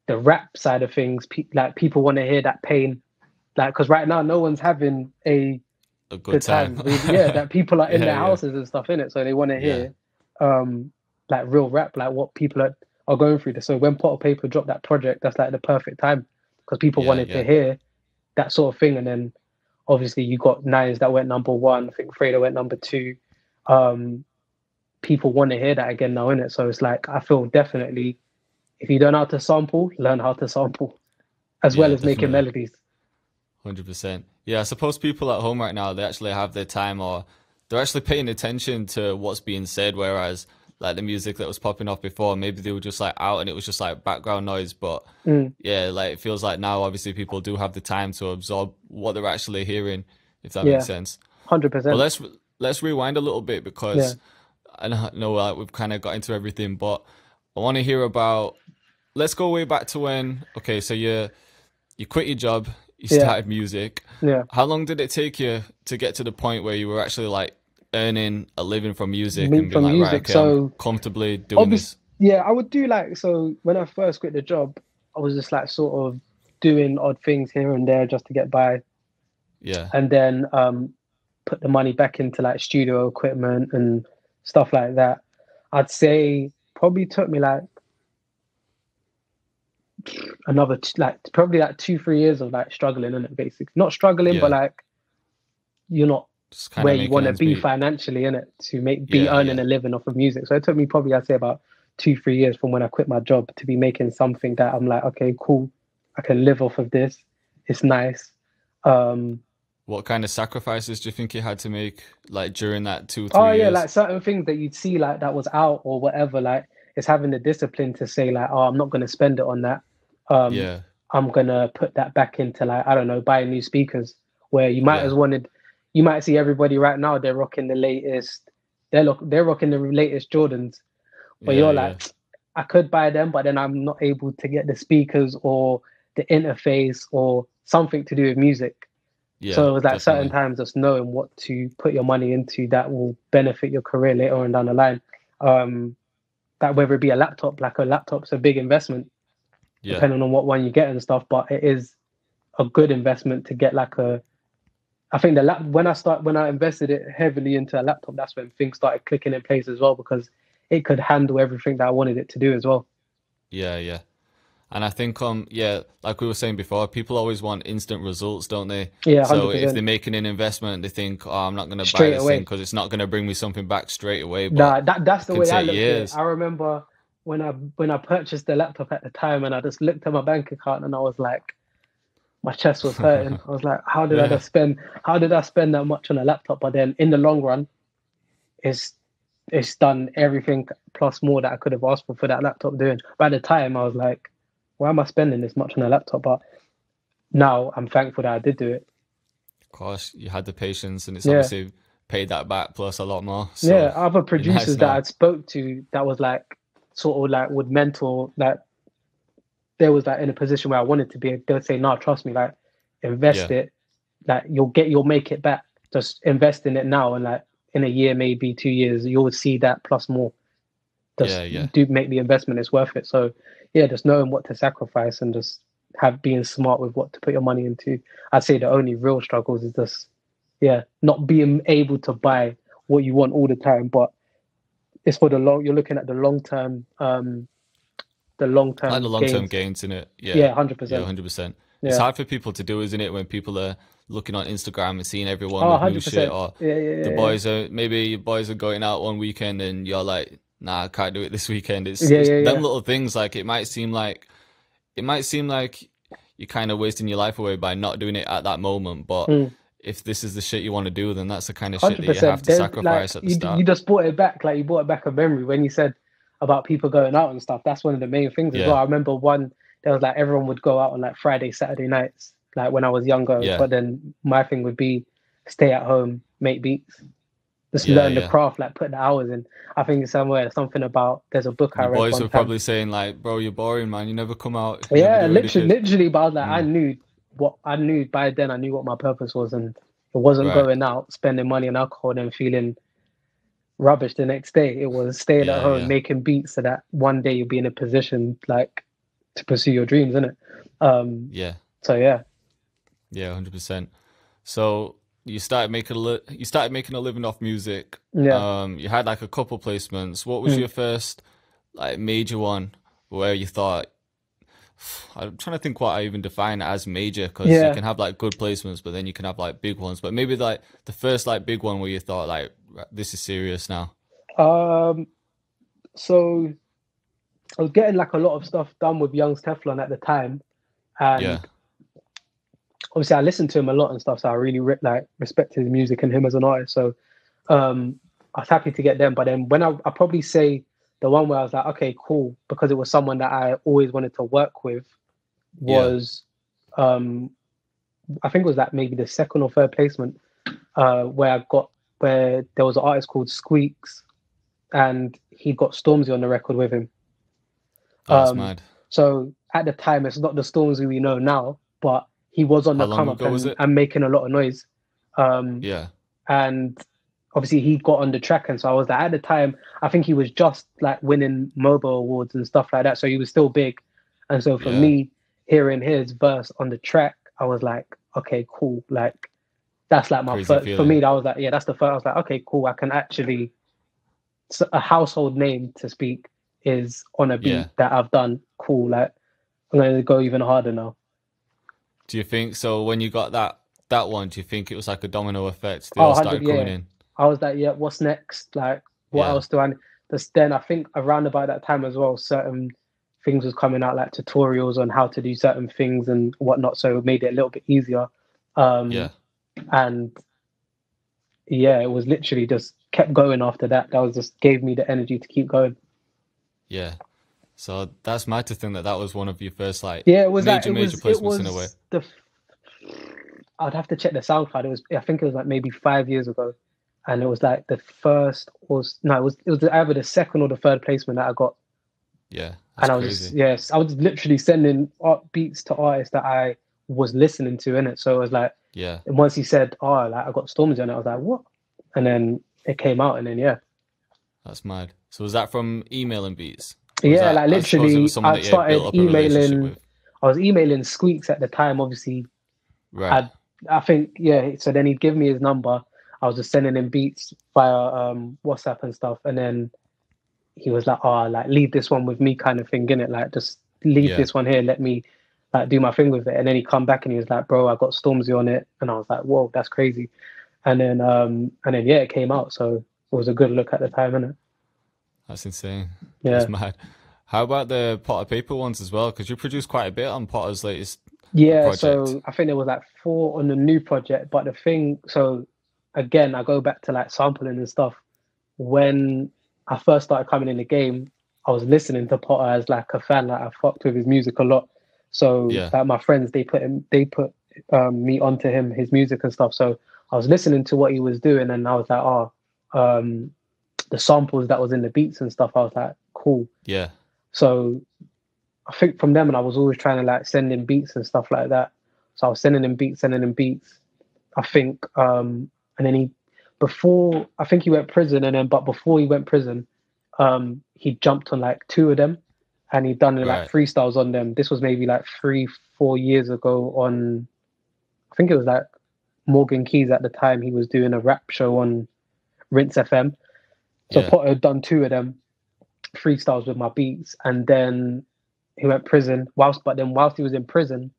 the rap side of things, like people want to hear that pain, like because right now no one's having a A good good time. time. Yeah, that people are in Yeah, their yeah, houses and stuff in it, so they want to yeah, hear like real rap, like what people are going through. So when Potter Paper dropped that project, that's like the perfect time because people yeah, wanted to yeah. hear that sort of thing, and then obviously you got Nines that went number one. I think Fredo went number two. Um, People want to hear that again now, innit? So it's like I feel definitely if you don't know how to sample, learn how to sample as well Yeah, as making definitely. melodies. 100%. Yeah, I suppose people at home right now, they actually have their time, or they're actually paying attention to what's being said, whereas like the music that was popping off before, maybe they were just like out and it was just like background noise. But Mm, yeah, like it feels like now obviously people do have the time to absorb what they're actually hearing, if that makes yeah, sense. hundred But percent. let's rewind a little bit, Yeah, because I know like we've kind of got into everything, but I want to hear about, let's go way back to when, okay, so you quit your job, you yeah, started music. yeah. How long did it take you to get to the point where you were actually like earning a living from music Meat and being from like, right, music. okay, I'm So comfortably doing obviously, this? yeah, I would do like so when I first quit the job, I was just like sort of doing odd things here and there just to get by, Yeah, and then put the money back into like studio equipment and stuff like that. I'd say probably took me like another like probably like 2 3 years of like struggling in it basically not struggling but yeah, like you're not just kind where of you making want to ends be meet. financially in it to make be Yeah, earning yeah, a living off of music. So it took me probably I'd say about 2 3 years from when I quit my job to be making something that I'm like okay cool, I can live off of this, it's nice. um what kind of sacrifices do you think you had to make like during that two oh three yeah, years like certain things that you'd see like that was out or whatever, like it's having the discipline to say like oh I'm not going to spend it on that. um Yeah, I'm gonna put that back into like I don't know buying new speakers where you might yeah, as wanted you might see everybody right now they're rocking the latest, they're rocking the latest Jordans where yeah, you're yeah, like I could buy them but then I'm not able to get the speakers or the interface or something to do with music. yeah, So it was like certain definitely. times just knowing what to put your money into that will benefit your career later on down the line. Um, that whether it be a laptop, like a laptop's a big investment Yeah, depending on what one you get and stuff, but it is a good investment to get like a. I think the when I invested it heavily into a laptop, that's when things started clicking in place as well because it could handle everything that I wanted it to do as well. yeah, yeah. And I think, yeah, like we were saying before, people always want instant results, don't they? Yeah, So hundred if percent they're making an investment, they think, oh, I'm not going to buy straight this thing away. because it's not going to bring me something back straight away. But Nah, that's it the can way I take looked at it. years. I remember when I purchased the laptop at the time, and I just looked at my bank account, and I was like, my chest was hurting. I was like, Yeah, how did I spend that much on a laptop? But then in the long run, it's it's done everything plus more that I could have asked for that laptop doing. By the time I was like, why am I spending this much on a laptop? But now I'm thankful that I did do it. of course, you had the patience, and it's Yeah, obviously paid that back plus a lot more. So Yeah, other you're nice producers that now. I'd spoke to that was like sort of like would mentor, like they was like in a position where I wanted to be, they would say, no, trust me, like invest Yeah, it, like you'll make it back. Just invest in it now, and like in a year, maybe 2 years, you'll see that plus more. Just yeah. do make the investment, it's worth it. So yeah, just knowing what to sacrifice and just being smart with what to put your money into. I'd say the only real struggles is just not being able to buy what you want all the time, but it's for the long. You're looking at the long Like the term long-term gains. gains in it. Yeah, Yeah, hundred yeah, percent. 100%. It's Yeah, hard for people to do, isn't it, when people are looking on Instagram and seeing everyone oh, with new shit, 100%. or Yeah, the yeah, boys are maybe your boys are going out one weekend and you're like, nah, I can't do it this weekend. yeah, It's yeah, them yeah. little things. Like it might seem like you're kind of wasting your life away by not doing it at that moment. But if this is the shit you want to do, then that's the kind of shit Hundred that you have percent. to There's like sacrifice at the you start. just brought it back, like you brought it back a memory when you said about people going out and stuff. That's one of the main things as well. Yeah, I remember one there was like everyone would go out on like Friday, Saturday nights, like when I was younger. yeah, But then my thing would be stay at home, make beats, just yeah, learn the yeah. craft, like put the hours in. I think somewhere something about there's a book And I your read boys one were time. probably saying like, bro, you're boring, man. You never come out. You never Yeah, do anything. literally. But I was like, Mm, I knew by then. I knew what my purpose was, and it wasn't right. going out, spending money on alcohol, and then feeling rubbish the next day. It was staying at Yeah, home, yeah, making beats, so that one day you'll be in a position like to pursue your dreams, isn't it? Um, yeah, so yeah, yeah, 100%. So you started making a living off music. yeah. You had like a couple placements. What was Mm. your first like major one where you thought, I'm trying to think what I even define as major, because you Yeah. can have like good placements, but then you can have like big ones. But maybe like the first like big one where you thought like, "Right, this is serious now." Um, so I was getting like a lot of stuff done with Young's Teflon at the time, Yeah, and obviously I listened to him a lot and stuff, so I really respected his music and him as an artist. So I was happy to get them. But then when I probably say the one where I was like, okay, cool, because it was someone that I always wanted to work with yeah. was I think it was like maybe the second or third placement where there was an artist called Squeaks and he got Stormzy on the record with him. Oh, that's Um, mad. so at the time, it's not the Stormzy we know now, but he was on How the long come up ago was it? and making a lot of noise. Um, Yeah, and obviously he got on the track, and so I was like, at the time, I think he was just like winning mobile awards and stuff like that, so he was still big. And so for yeah. me, hearing his verse on the track, I was like, okay, cool. Like that's like my Crazy first. For me, feeling. that was like, yeah, that's the first. I was like, okay, cool. I can actually a household name to speak is on a Yeah. beat that I've done. Cool. Like I'm gonna go even harder now. Do you think so? When you got that one, do you think it was like a domino effect? They Oh, all 100, started coming yeah. in. I was like, yeah, what's next? Like, what Yeah, else do I need? Then I think around about that time as well, certain things was coming out, like tutorials on how to do certain things and whatnot. So it made it a little bit easier. yeah, And yeah, it was literally just kept going after that. That was just gave me the energy to keep going. yeah. So that's mad to think that that was one of your first like Yeah, it was like major it placements in a way. was I'd have to check the SoundCloud. It was I think it was like maybe 5 years ago, and it was like the first was no, it was either the second or the third placement that I got. Yeah, And that's I was just crazy. yes, I was literally sending beats to artists that I was listening to in it. So it was like, Yeah, and once he said, "Oh, like I got Stormzy on it," I was like, "What?" And then it came out, and then yeah, that's mad. So was that from emailing beats? Or was yeah, that, like I suppose it was literally, someone I that you had built started up a relationship emailing. with. I was emailing Squeaks at the time. Obviously, Right. I think yeah. So then he'd give me his number. I was just sending him beats via WhatsApp and stuff, and then he was like, "Oh, like leave this one with me," kind of thing, innit? Like just leave Yeah, this one here. Let me like do my thing with it. And then he come back and he was like, "Bro, I got Stormzy on it," and I was like, "Whoa, that's crazy." And then yeah, it came out. So it was a good look at the time, innit? that's insane. That's Yeah. mad. How about the Potter Paper ones as well? Because you produced quite a bit on Potter's latest Yeah, project. so I think there was like four on the new project, but the thing, so again, I go back to like sampling and stuff. When I first started coming in the game, I was listening to Potter as like a fan, like I fucked with his music a lot. So Yeah, like my friends, they put me onto him, his music and stuff. So I was listening to what he was doing, and I was like, oh, the samples that was in the beats and stuff. I was like, cool. Yeah. So I think from them, and I was always trying to like send in beats and stuff like that. So I was sending him beats. I think, and then I think he went prison, and then but before he went prison, he jumped on like 2 of them, and he done like freestyles on them. This was maybe like 3-4 years ago on, I think it was like Morgan Keys at the time. He was doing a rap show on Rinse FM. So Potter had done 2 of them freestyles with my beats, and then he went prison. Whilst he was in prison,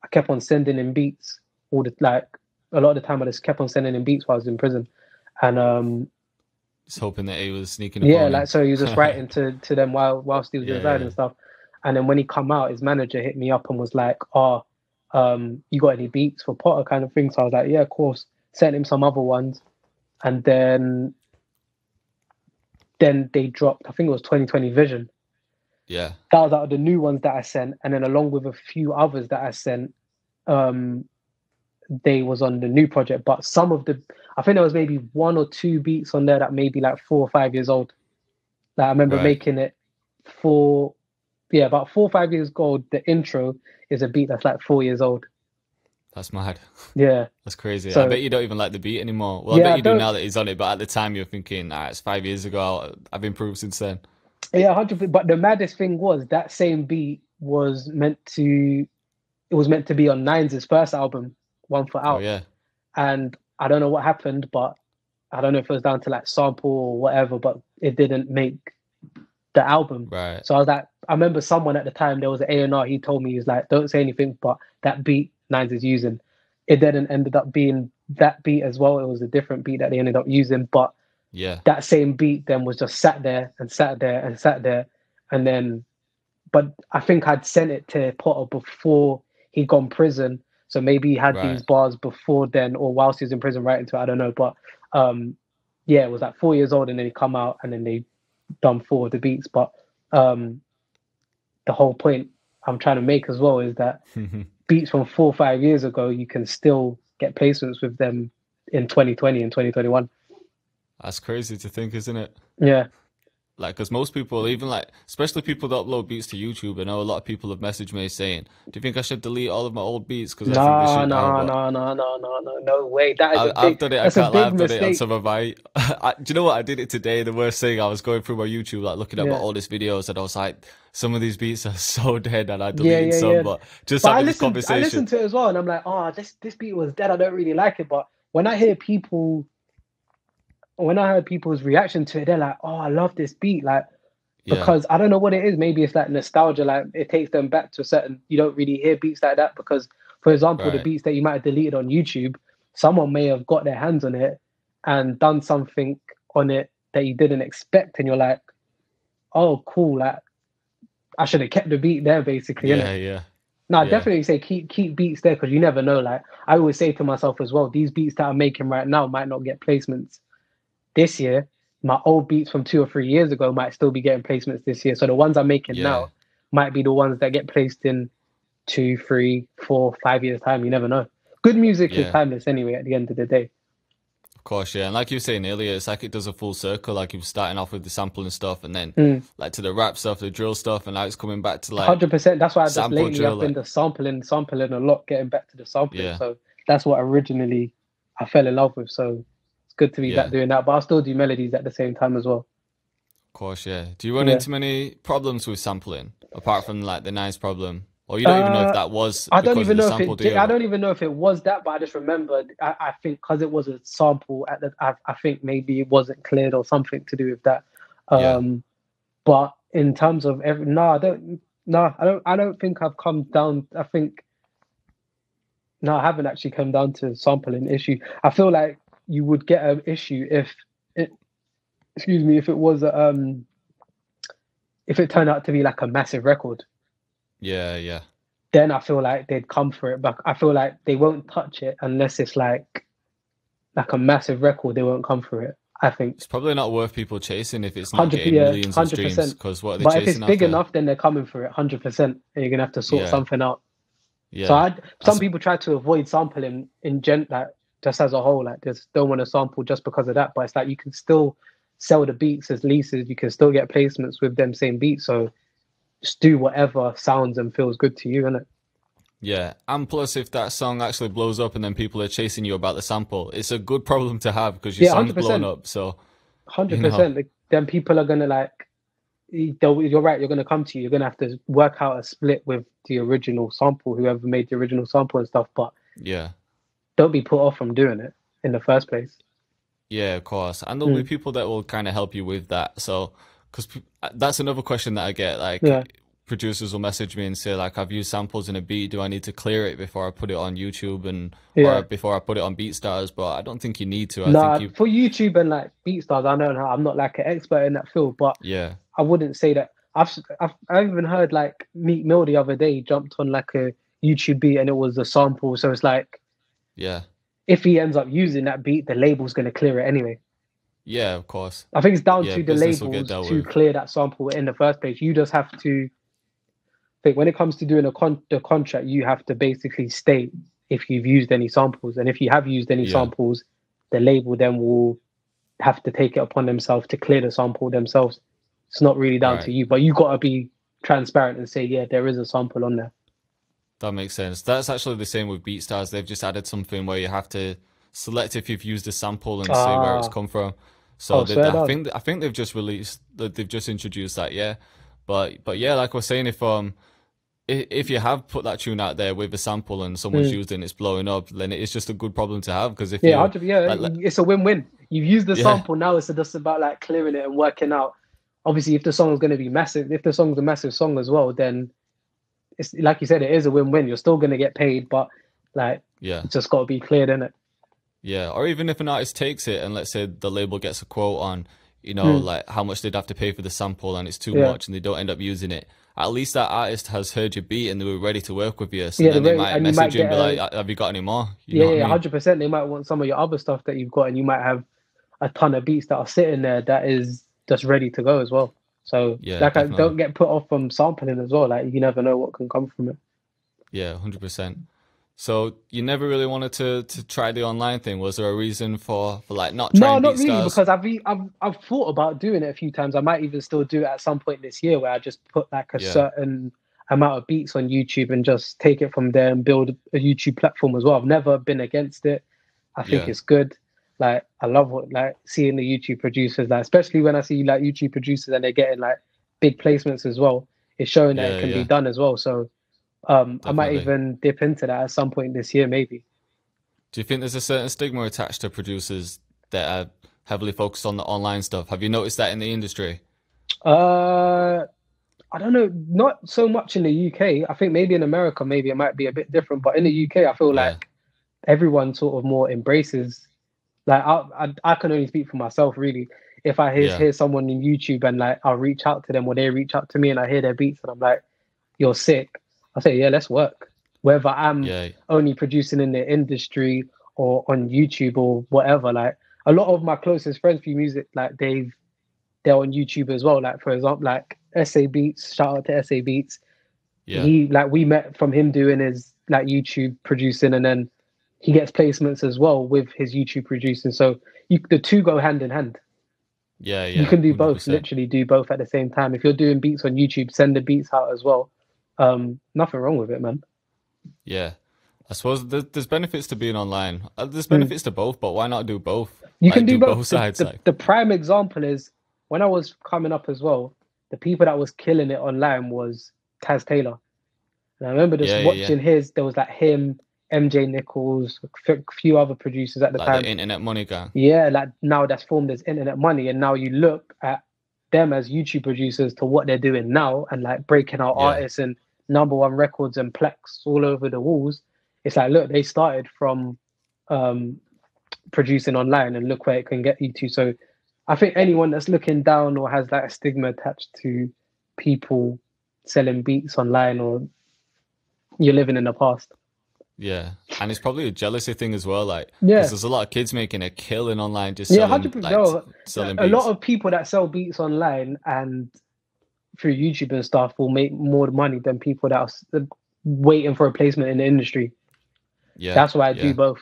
I kept on sending him beats all the a lot of the time. I just kept on sending him beats while I was in prison, and just hoping that he was sneaking. So he was just writing to them whilst he was inside and stuff. And then when he come out, his manager hit me up and was like, "Oh, you got any beats for Potter?" kind of thing. So I was like, "Yeah, of course." Sent him some other ones, and then they dropped. I think it was 2020 Vision. Yeah, that was out of the new ones that I sent, and then along with a few others that I sent, they was on the new project. But some of I think there was maybe 1 or 2 beats on there that may be like 4 or 5 years old. Like I remember making it about 4 or 5 years old. The intro is a beat that's like 4 years old. That's mad. Yeah, that's crazy. So, I bet you don't even like the beat anymore. Well, I bet you do now that he's on it. But at the time, you're thinking, it's 5 years ago. I've improved since then. Yeah, 100%. But the maddest thing was that same beat was meant to be on Nines' first album, One Foot Out. Oh, yeah. And I don't know what happened, but I don't know if it was down to like sample or whatever, but it didn't make the album. Right. So I was like, I remember someone at the time, there was an A&R, he told me, he was like, don't say anything, but that beat Nines is using, it didn't ended up being that beat as well. It was a different beat that they ended up using, but that same beat then was just sat there. And then, but I think I'd sent it to Potter before he gone prison. So maybe he had these bars before then, or whilst he was in prison writing to it, I don't know. But it was like 4 years old, and then he come out, and then they done 4 of the beats. But the whole point I'm trying to make as well is that beats from 4 or 5 years ago, you can still get placements with them in 2020 and 2021. That's crazy to think, isn't it? Yeah. Like, because most people, even like, especially people that upload beats to YouTube, I know a lot of people have messaged me saying, "Do you think I should delete all of my old beats?" Because no way. That is I've done it. I can't lie. I've done it on some of my. Do you know what? I did it today. The worst thing, I was going through my YouTube, like looking at my oldest videos, and I was like, some of these beats are so dead, and I deleted some. But just having this conversation, I listened to it as well, and I'm like, this beat was dead. I don't really like it. But when I heard people's reaction to it, they're like, "Oh, I love this beat," like, because I don't know what it is. Maybe it's like nostalgia, like it takes them back to a certain. You don't really hear beats like that because, for example, the beats that you might have deleted on YouTube, someone may have got their hands on it and done something on it that you didn't expect, and you're like, "Oh, cool!" Like, I should have kept the beat there, basically. Yeah. No, I definitely say keep beats there, because you never know. Like, I always say to myself as well, these beats that I'm making right now might not get placements this year. My old beats from 2 or 3 years ago might still be getting placements this year. So the ones I'm making now might be the ones that get placed in 2, 3, 4, 5 years time. You never know. Good music is timeless anyway at the end of the day. Of course, yeah. And like you were saying earlier, it's like it does a full circle. Like you were starting off with the sampling stuff, and then like to the rap stuff, the drill stuff, and now it's coming back to like 100%. That's why I just lately I've been sampling a lot, getting back to the sampling. Yeah. So that's what originally I fell in love with. So good to be back doing that, but I'll still do melodies at the same time as well. Of course, yeah. Do you run into many problems with sampling apart from like the Nines problem, or you don't even know if that was? I don't even know if it was that, but I just remembered. I think because it was a sample at the, I think maybe it wasn't cleared or something to do with that. But in terms of I don't think I've come down. I haven't actually come down to sampling issue. I feel like you would get an issue if it was if it turned out to be like a massive record. Yeah. Then I feel like they'd come for it, but I feel like they won't touch it unless it's like a massive record. They won't come for it. I think it's probably not worth people chasing if it's not getting millions of streams. Because what are they chasing? But if it's big enough, then they're coming for it 100%, and you're gonna have to sort something out. Yeah. So some people try to avoid sampling in just as a whole. Like, just don't want to sample just because of that. But it's like you can still sell the beats as leases. You can still get placements with them same beats. So just do whatever sounds and feels good to you, innit? Yeah, and plus, if that song actually blows up and then people are chasing you about the sample, it's a good problem to have because your song's blown up. So, 100%. Then people are gonna like, you're right. You're gonna come to you. You're gonna have to work out a split with the original sample, whoever made the original sample and stuff. But yeah, don't be put off from doing it in the first place. yeah, of course. And there'll be people that will kind of help you with that. So, because that's another question that I get. Like, producers will message me and say, like, I've used samples in a beat. Do I need to clear it before I put it on YouTube or before I put it on BeatStars? But I don't think you need to. I think for YouTube and like BeatStars, I know I'm not like an expert in that field, but I wouldn't say that. I've even heard like Meek Mill the other day jumped on like a YouTube beat and it was a sample. So it's like, if he ends up using that beat, the label's going to clear it anyway. Yeah, of course. I think it's down to the labels to clear that sample in the first place. You just have to think when it comes to doing the contract, you have to basically state if you've used any samples. And if you have used any samples, the label then will have to take it upon themselves to clear the sample themselves. It's not really down to you, but you got to be transparent and say, yeah, there is a sample on there. That makes sense. That's actually the same with BeatStars. They've just added something where you have to select if you've used a sample and see where it's come from. So I think they've just introduced that, yeah. But yeah, like I was saying, if you have put that tune out there with a sample and someone's used it and it's blowing up, then it's just a good problem to have because it's a win-win. You've used the sample, now it's just about like clearing it and working out. Obviously, if the song is going to be massive, if the song's a massive song as well, then it's like you said, it is a win-win. You're still going to get paid, but like, it's just got to be cleared, innit? Yeah, or even if an artist takes it and let's say the label gets a quote on, you know, like how much they'd have to pay for the sample and it's too much and they don't end up using it. At least that artist has heard your beat and they were ready to work with you. So then they might message you and be like, have you got any more? You know what I mean? 100%. They might want some of your other stuff that you've got and you might have a ton of beats that are sitting there that is just ready to go as well. So don't get put off from sampling as well. Like you never know what can come from it. Yeah, 100%. So you never really wanted to try the online thing. Was there a reason for like not trying? No, not really, because I've thought about doing it a few times. I might even still do it at some point this year where I just put like a certain amount of beats on YouTube and just take it from there and build a YouTube platform as well. I've never been against it. I think it's good. Like I love seeing the YouTube producers, like especially when I see like YouTube producers and they're getting like big placements as well. It's showing that it can be done as well. So I might even dip into that at some point this year, maybe. Do you think there's a certain stigma attached to producers that are heavily focused on the online stuff? Have you noticed that in the industry? I don't know, not so much in the UK. I think maybe in America, maybe it might be a bit different. But in the UK, I feel like everyone sort of more embraces. Like I can only speak for myself, really. If I hear someone on YouTube and like I'll reach out to them or they reach out to me and I hear their beats and I'm like, you're sick. I say, yeah, let's work. Whether I'm only producing in the industry or on YouTube or whatever, like a lot of my closest friends for music, like they're on YouTube as well. Like for example, like SA Beats, shout out to SA Beats. Yeah. We met from him doing his like YouTube producing and then he gets placements as well with his YouTube producing. So the two go hand in hand. Yeah. You can do 100%. Both, literally do both at the same time. If you're doing beats on YouTube, send the beats out as well. Nothing wrong with it, man. Yeah. I suppose there's benefits to being online. There's benefits to both, but why not do both? You can do both sides. The prime example is when I was coming up as well, the people that was killing it online was Taz Taylor. And I remember just watching there was like him, MJ Nichols, a few other producers at the time. The Internet Money gang. Yeah, like now that's formed as Internet Money. And now you look at them as YouTube producers to what they're doing now and like breaking out artists and #1 records and plaques all over the walls. It's like, look, they started from producing online and look where it can get you to. So I think anyone that's looking down or has that like, stigma attached to people selling beats online or you're living in the past. Yeah, and it's probably a jealousy thing as well. Like, because there's a lot of kids making a killing online just selling, 100%. Selling beats. A lot of people that sell beats online and through YouTube and stuff will make more money than people that are waiting for a placement in the industry. Yeah, that's why I do both.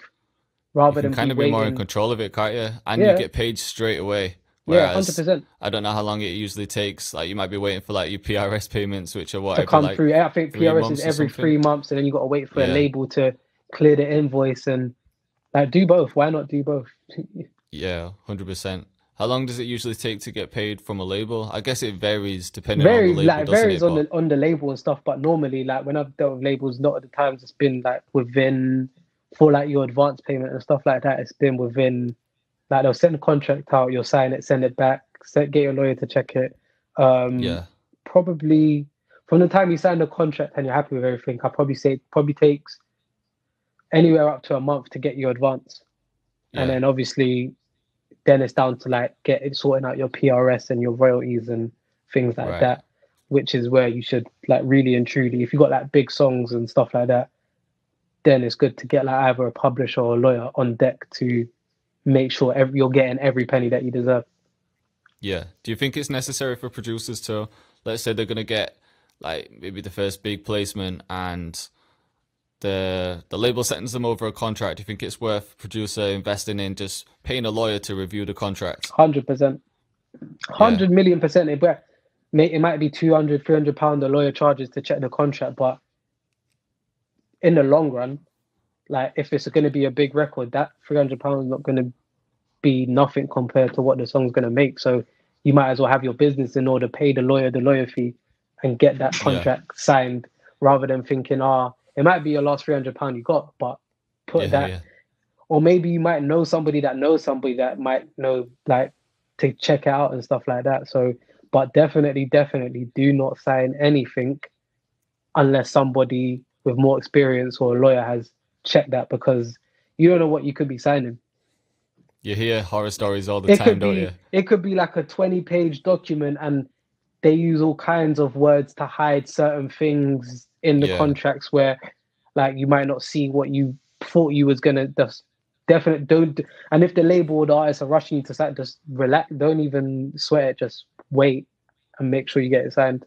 You rather can than kind be of be more in waiting. control of it, can't you? And you Yeah, get paid straight away. yeah, Whereas 100%. I don't know how long it usually takes. Like you might be waiting for like your PRS payments, which are what, To every come like through. I think three PRS is months or every something. 3 months, and then you got to wait for a Yeah, label to clear the invoice and like do both. Why not do both? yeah, 100%. How long does it usually take to get paid from a label? I guess it varies depending on the Very label, like doesn't varies it? But on the label and stuff, but normally like when I've dealt with labels, a lot of the times it's been like within for like your advance payment and stuff like that. It's been within like they'll send a contract out, you'll sign it, send it back, get your lawyer to check it. Um, yeah, Probably from the time you sign the contract and you're happy with everything, I probably say it probably takes anywhere up to a month to get your advance, and yeah, then obviously then it's down to like get it sorting out your PRS and your royalties and things like right. that, which is where you should like really and truly, if you got like big songs and stuff like that, then it's good to get like either a publisher or a lawyer on deck to make sure you're getting every penny that you deserve. Yeah. Do you think it's necessary for producers to, let's say they're gonna get like maybe the first big placement and the label sends them over a contract? Do you think it's worth producer investing in just paying a lawyer to review the contract? 100%, Yeah. 100 million%. It might be 200, £300 the lawyer charges to check the contract, but in the long run, like if it's going to be a big record, that £300 is not going to be nothing compared to what the song's going to make. So you might as well have your business in order, pay the lawyer fee, and get that Yeah. contract signed, rather than thinking, it might be your last £300 you got, but put Yeah. that, Yeah. or maybe you might know somebody that knows somebody that might know, like, to check it out and stuff like that. So, but definitely do not sign anything unless somebody with more experience or a lawyer has checked that, because you don't know what you could be signing. You hear horror stories all the time, don't you? It could be like a 20-page document, and they use all kinds of words to hide certain things in the Yeah. contracts where like you might not see what you thought you was gonna just definitely don't. And if the label or the artists are rushing you to sign, just relax, don't even sweat it, just wait and make sure you get it signed.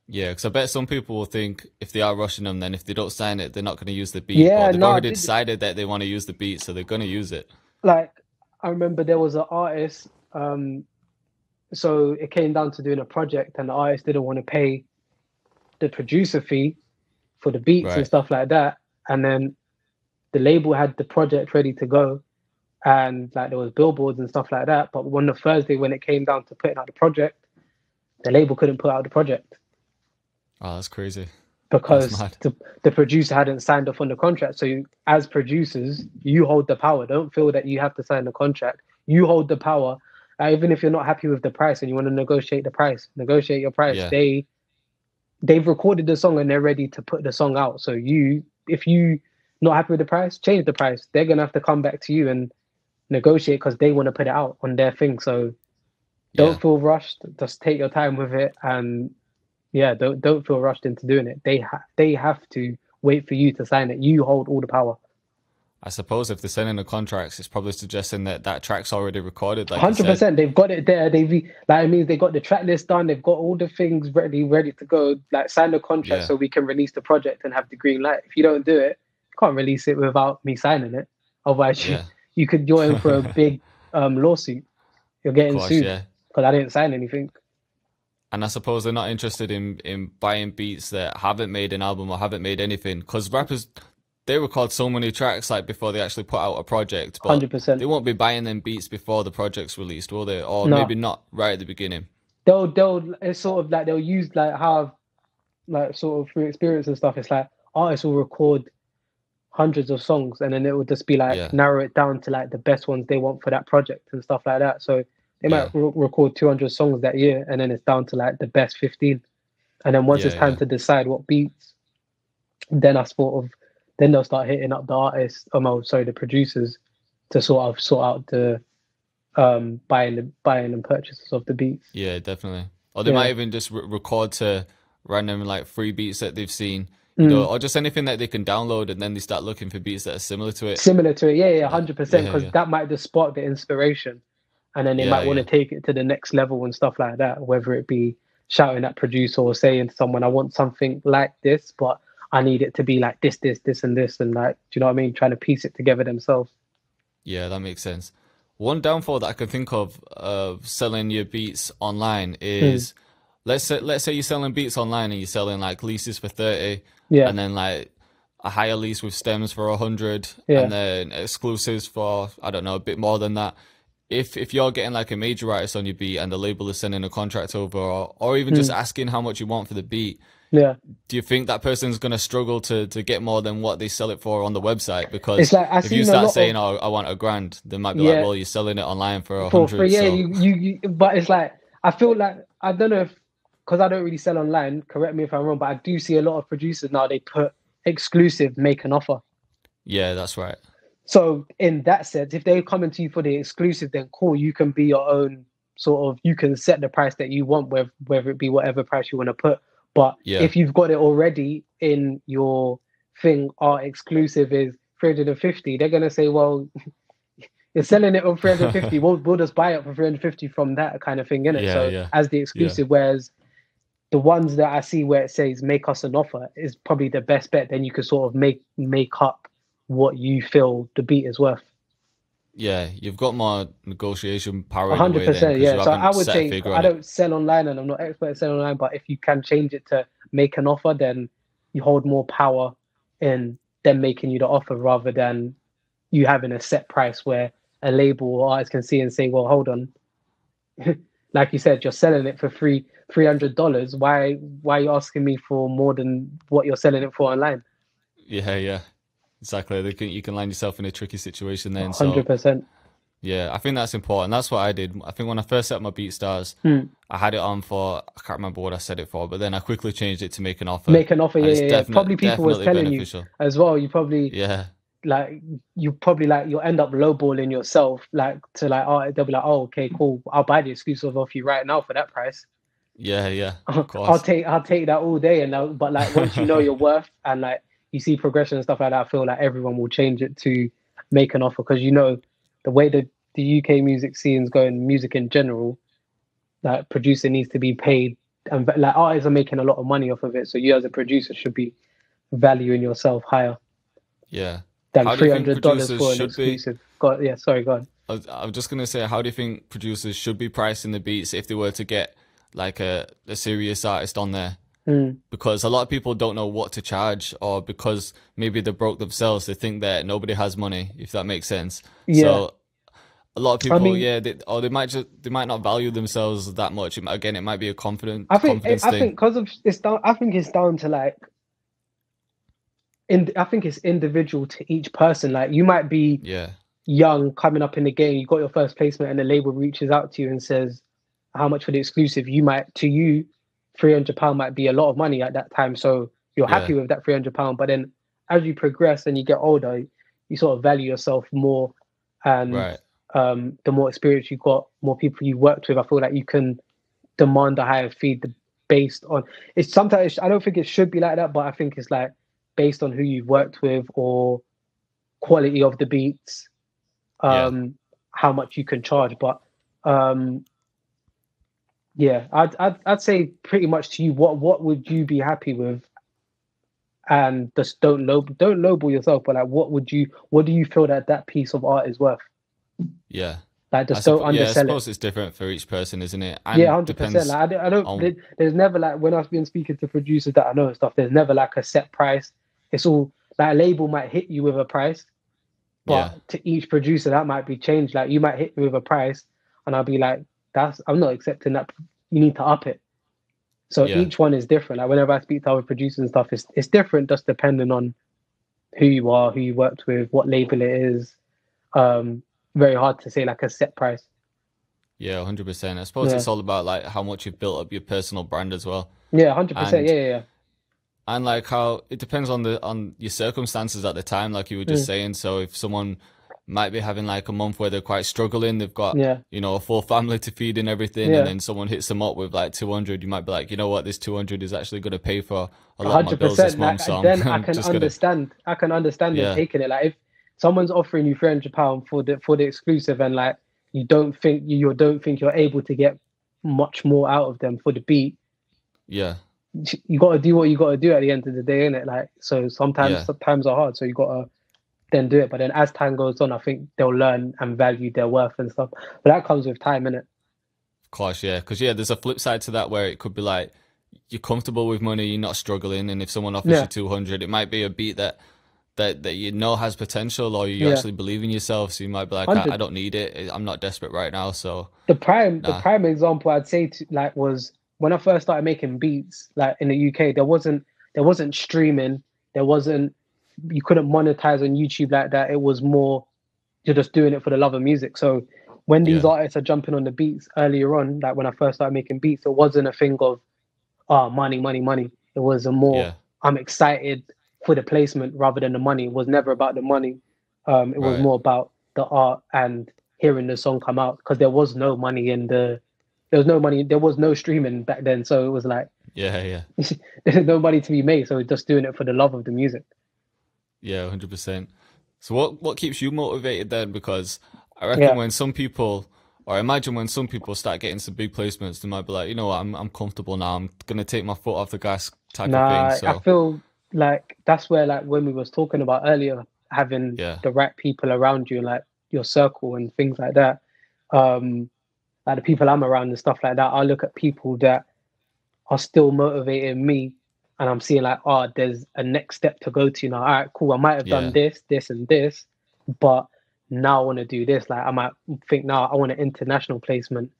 Yeah, because I bet some people will think if they are rushing them, then if they don't sign it, they're not going to use the beat. But Yeah, they've no, already decided that they want to use the beat, so they're going to use it. like I remember there was an artist, so it came down to doing a project, and the artist didn't want to pay the producer fee for the beats and Right. stuff like that. And then the label had the project ready to go, and like there was billboards and stuff like that. But on the Thursday, when it came down to putting out the project, the label couldn't put out the project Oh, that's crazy. That's because mad. the producer hadn't signed off on the contract. So as producers, you hold the power. Don't feel that you have to sign the contract. You hold the power. Even if you're not happy with the price and you want to negotiate the price, negotiate your price. Yeah. They've recorded the song and they're ready to put the song out. So if you not happy with the price, change the price. They're gonna have to come back to you and negotiate because they want to put it out on their thing. So Yeah. don't feel rushed. Just take your time with it, and yeah, don't feel rushed into doing it. They have to wait for you to sign it. You hold all the power. I suppose if they're sending the contracts, it's probably suggesting that that track's already recorded, like you said. 100%. They've got it there. Like, it means they got the track list done. They've got all the things ready to go. Like, sign the contract Yeah. so we can release the project and have the green light. If you don't do it, you can't release it without me signing it. Otherwise, Yeah. you're in for a big lawsuit. You're Of getting course, sued yeah. because I didn't sign anything. And I suppose they're not interested in buying beats that haven't made an album or haven't made anything. Because rappers, they record so many tracks like before they actually put out a project, but they 100%. won't be buying them beats before the project's released, will they? Or No, maybe not right at the beginning. they'll it's sort of like they'll use like how I've, like sort of through experience and stuff. It's like artists will record hundreds of songs, and then it will just be like Yeah. narrow it down to like the best ones they want for that project and stuff like that. So they might Yeah. record 200 songs that year, and then it's down to like the best 15. And then once Yeah. it's time Yeah. to decide what beats, then I sort of then they'll start hitting up the artists, the producers, to sort out the buying and purchases of the beats. Yeah, definitely. Or they Yeah. might even just record to random like free beats that they've seen, Mm. or just anything that they can download, and then they start looking for beats that are similar to it. Similar to it, yeah, Like, 100%, yeah, because yeah, that might just spark the inspiration, and then they yeah, might want to yeah, take it to the next level and stuff like that. Whether it be shouting at producer or saying to someone, "I want something like this, but I need it to be like this, and this," and like, do you know what I mean? Trying to piece it together themselves. Yeah, that makes sense. One downfall that I can think of selling your beats online Mm. is, let's say you're selling beats online and you're selling like leases for 30, Yeah, and then like a higher lease with stems for 100, and yeah, then exclusives for, I don't know, a bit more than that. If you're getting like a major artist on your beat and the label is sending a contract over, or even just mm. asking how much you want for the beat, Yeah. do you think that person's going to struggle to get more than what they sell it for on the website? It's Because like I've if you seen a start lot of saying, "Oh, I want a grand," they might be like, yeah "Well, you're selling it online for a for hundred, free. Yeah, so but it's like I feel like I don't know if because I don't really sell online. Correct me if I'm wrong, but I do see a lot of producers now they put exclusive make an offer. yeah, that's right." So in that sense, if they're coming to you for the exclusive, then cool, you can be your own sort of. You can set the price that you want, whether it be whatever price you want to put. But Yeah, if you've got it already in your thing, our exclusive is 350. They're gonna say, well, you're selling it on 350. We'll just buy it for 350 from that kind of thing, innit? yeah, So yeah, as the yeah, exclusive, whereas the ones that I see where it says make us an offer is probably the best bet. Then you can sort of make up what you feel the beat is worth. yeah. You've got more negotiation power A in a hundred way then percent, because yeah. you So I haven't would set a say figure I on it. don't sell online, and I'm not expert at selling online. But if you can change it to make an offer, then you hold more power in them making you the offer rather than you having a set price where a label or artist can see and say, "Well, hold on, like you said, you're selling it for $300. Why are you asking me for more than what you're selling it for online?" Yeah, yeah, exactly. You can land yourself in a tricky situation A then. hundred So percent. yeah, I think that's important. That's what I did. I think when I first set up my BeatStars, Hmm. I had it on for, I can't remember what I set it for, but then I quickly changed it to make an offer, Make an offer, and yeah, it's yeah, yeah. Probably people was definitely telling you beneficial. as well. Yeah, You probably like you'll end up lowballing yourself, like to like oh they'll be like oh okay cool I'll buy the exclusive off you right now for that price. yeah, yeah, of I'll course. take that all day but like once you know your worth and like you see progression and stuff like that, I feel like everyone will change it to make an offer because you know the way that the UK music scene's going, music in general, like producer needs to be paid and like artists are making a lot of money off of it, so you as a producer should be valuing yourself higher Yeah. than How do you three think hundred dollars producers for an should be? exclusive. God, yeah, sorry, God. I'm just gonna say, how do you think producers should be pricing the beats if they were to get like a serious artist on there? Mm. Because a lot of people don't know what to charge, or because maybe they're broke themselves, they think that nobody has money, if that makes sense. Yeah, So a lot of I people, mean, yeah, they might not value themselves that much. Again, it might be a confidence I thing. think because of it's down. I think it's down to like I think it's individual to each person. Like you might be Yeah, young, coming up in the game, you got your first placement, and the label reaches out to you and says, "How much for the exclusive?" You might to you, £300 might be a lot of money at that time. So you're happy yeah, with that £300. But then as you progress and you get older, you sort of value yourself more, and right. the more experience you got, more people you worked with, I feel like you can demand a higher fee based on it's sometimes I don't think it should be like that, but I think it's like based on who you've worked with or quality of the beats, Yeah, um, how much you can charge. But um, yeah, I'd say pretty much to you, what would you be happy with? And just don't lowball yourself, but like what do you feel that that piece of art is worth? yeah. Like just don't I undersell it. suppose it's different for each person, isn't it? Yeah, And 100%. depends Like on, there's never like when I've been speaking to producers that I know and stuff. There's never like a set price. It's all like a label might hit you with a price, yeah, but to each producer that might be changed. Like you might hit me with a price, and I'll be like, I'm not accepting that. You need to up it. So yeah. each one is different. Like whenever I speak to other producers and stuff, it's different just depending on who you are, who you worked with, what label it is. Um, Very hard to say like a set price. Yeah, 100%. I suppose Yeah, it's all about like how much you've built up your personal brand as well. yeah, 100%. And Yeah, yeah, like how it depends on on your circumstances at the time, like you were yeah. just saying. So if someone might be having like a month where they're quite struggling, they've got, Yeah, you know, a full family to feed and everything, and yeah. then someone hits them up with like 200, you might be like, you know what, this 200 is actually going to pay for a A lot of my hundred bills this percent. Like month, so then I I'm can just gonna, understand. I can understand them yeah, taking it. Like if someone's offering you £300 for the exclusive, and like you don't think you're able to get much more out of them for the beat, yeah, you got to do what you got to do at the end of the day, innit? Like so yeah, sometimes times are hard, so you got to then do it. But then as time goes on, I think they'll learn and value their worth and stuff. But that comes with time, innit? Of course, yeah. Because, yeah, there's a flip side to that where it could be like, you're comfortable with money, you're not struggling, and if someone offers you 200, it might be a beat that you know has potential, or you actually believe in yourself, so you might be like, I don't need it, I'm not desperate right now. So the prime example I'd say was when I first started making beats, like in the UK, there wasn't streaming, you couldn't monetize on YouTube like that. It was more, you're just doing it for the love of music. So when these artists are jumping on the beats earlier on, like when I first started making beats, it wasn't a thing of money. It was a more, I'm excited for the placement rather than the money. It was never about the money. It was more about the art and hearing the song come out, because there was no streaming back then. So it was like, there's no money to be made. So we're just doing it for the love of the music. Yeah, 100%. So what keeps you motivated then? Because I reckon when some people, or imagine when some people start getting some big placements, they might be like, you know what, I'm comfortable now, I'm gonna take my foot off the gas type of thing. So I feel like that's where, like when we was talking about earlier, having the right people around you, like your circle and things like that, like the people I'm around and stuff like that, I look at people that are still motivating me, and I'm seeing like, there's a next step to go to now. All right, cool, I might have done this and this, but now I want to do this. Like I might think now I want an international placement,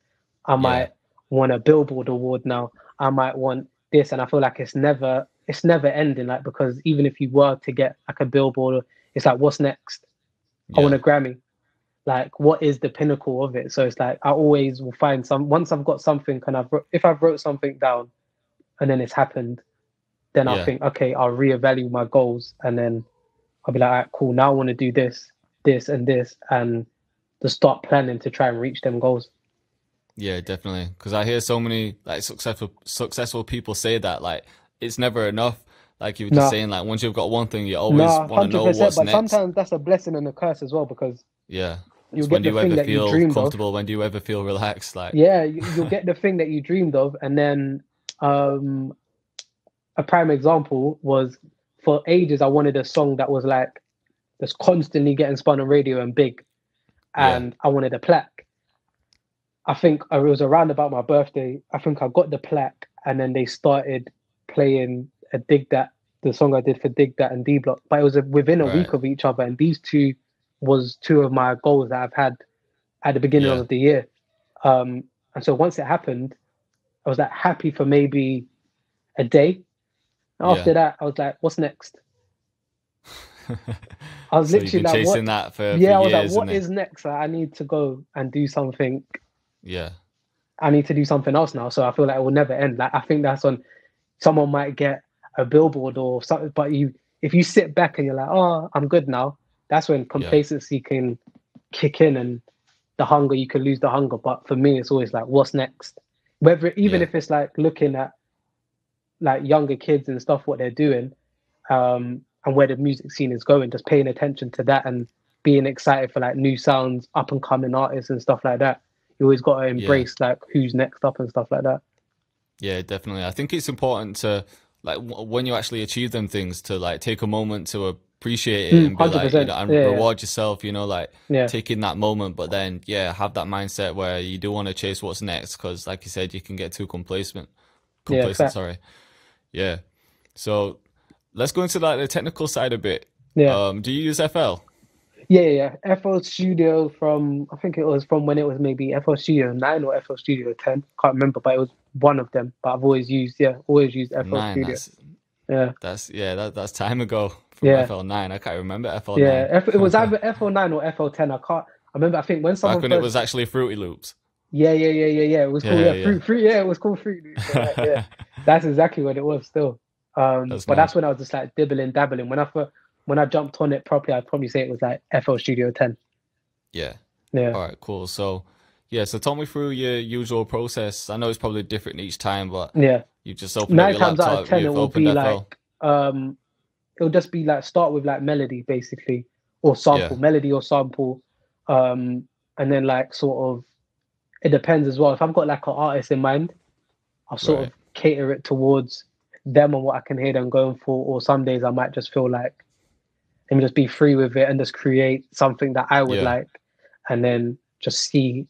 I might want a Billboard award now, I might want this, and I feel like it's never ending, like, because even if you were to get like a Billboard, it's like, what's next? I want a Grammy. Like, what is the pinnacle of it? So it's like, I always will find once I've got something, and if I've wrote something down and then it's happened, then I'll think, okay, I'll reevaluate my goals, and then I'll be like, all right, cool, now I want to do this and this, and to start planning to try and reach them goals. Yeah, definitely. Because I hear so many like successful people say that, like, it's never enough. Like you were just saying, like once you've got one thing, you always want to know what's but next. Sometimes that's a blessing and a curse as well, because you'll get the thing that you dreamed comfortable. When do you ever feel relaxed? Like you'll get the thing that you dreamed of, and then a prime example was, for ages I wanted a song that was like just constantly getting spun on radio and big, and I wanted a plaque. I think it was around about my birthday, I think I got the plaque, and then they started playing the song I did for Dig That and D Block, but it was within a week of each other, and these two was two of my goals that I've had at the beginning of the year. And so once it happened, I was like happy for maybe a day. After that, I was like, what's next? I was literally like, chasing that for I was years, like, what is next? Like, I need to go and do something. I need to do something else now. So I feel like it will never end. Like, I think that's on, someone might get a Billboard or something, but if you sit back and you're like, oh, I'm good now, that's when complacency can kick in, and you can lose the hunger. But for me, it's always like, what's next? Even if it's like looking at like younger kids and stuff, what they're doing, and where the music scene is going, just paying attention to that and being excited for like new sounds, up and coming artists and stuff like that. You always got to embrace like who's next up and stuff like that. Yeah, definitely. I think it's important to, like, when you actually achieve them things, to like take a moment to appreciate it and be like, you know, and reward yourself, you know, like taking that moment, but then have that mindset where you do want to chase what's next, because like you said, you can get too complacent. Sorry. So let's go into like the technical side a bit. Do you use FL? FL Studio from, I think it was from when it was maybe FL Studio 9 or FL Studio 10. Can't remember, but it was one of them. But I've always used FL 9, Studio. That's time ago from FL 9. I can't remember FL 9. It was either FL 9 or FL 10. I remember. I think when someone back when it was actually Fruity Loops. It was called Fruit. Yeah, it was called Fruit Loops. That's exactly what it was still. That's when I was just like dabbling. When I jumped on it properly, I'd probably say it was like FL Studio 10. Yeah. All right, cool. So talk me through your usual process. I know it's probably different each time, but you just open up your laptop. 9 times out of 10, it will be like, it'll just be like, start with like melody basically, or sample, melody or sample, and then like sort of, it depends as well. If I've got like an artist in mind, I'll sort of cater it towards them and what I can hear them going for. Or some days I might just feel like and just be free with it and just create something that I would like, and then just see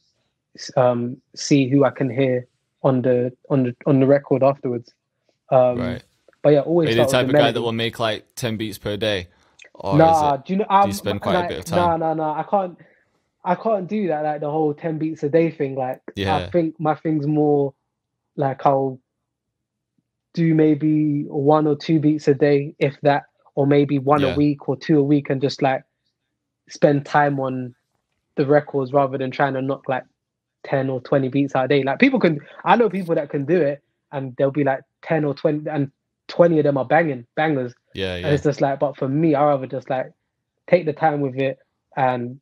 who I can hear on the record afterwards. Right. But yeah, always Are you the start type with of the guy that melody. will make like 10 beats per day? Or Nah, is it, do you know? do you spend quite a bit of time? Nah. I can't do that. Like the whole 10 beats a day thing. Like I Yeah. think my thing's more like I'll do maybe 1 or 2 beats a day, if that, or maybe one a Yeah. week or 2 a week, and just like spend time on the records rather than trying to knock like 10 or 20 beats out a day. Like I know people that can do it, and they'll be like 10 or 20, and 20 of them are bangers. Yeah. And Yeah. it's just like, but for me, I rather just like take the time with it and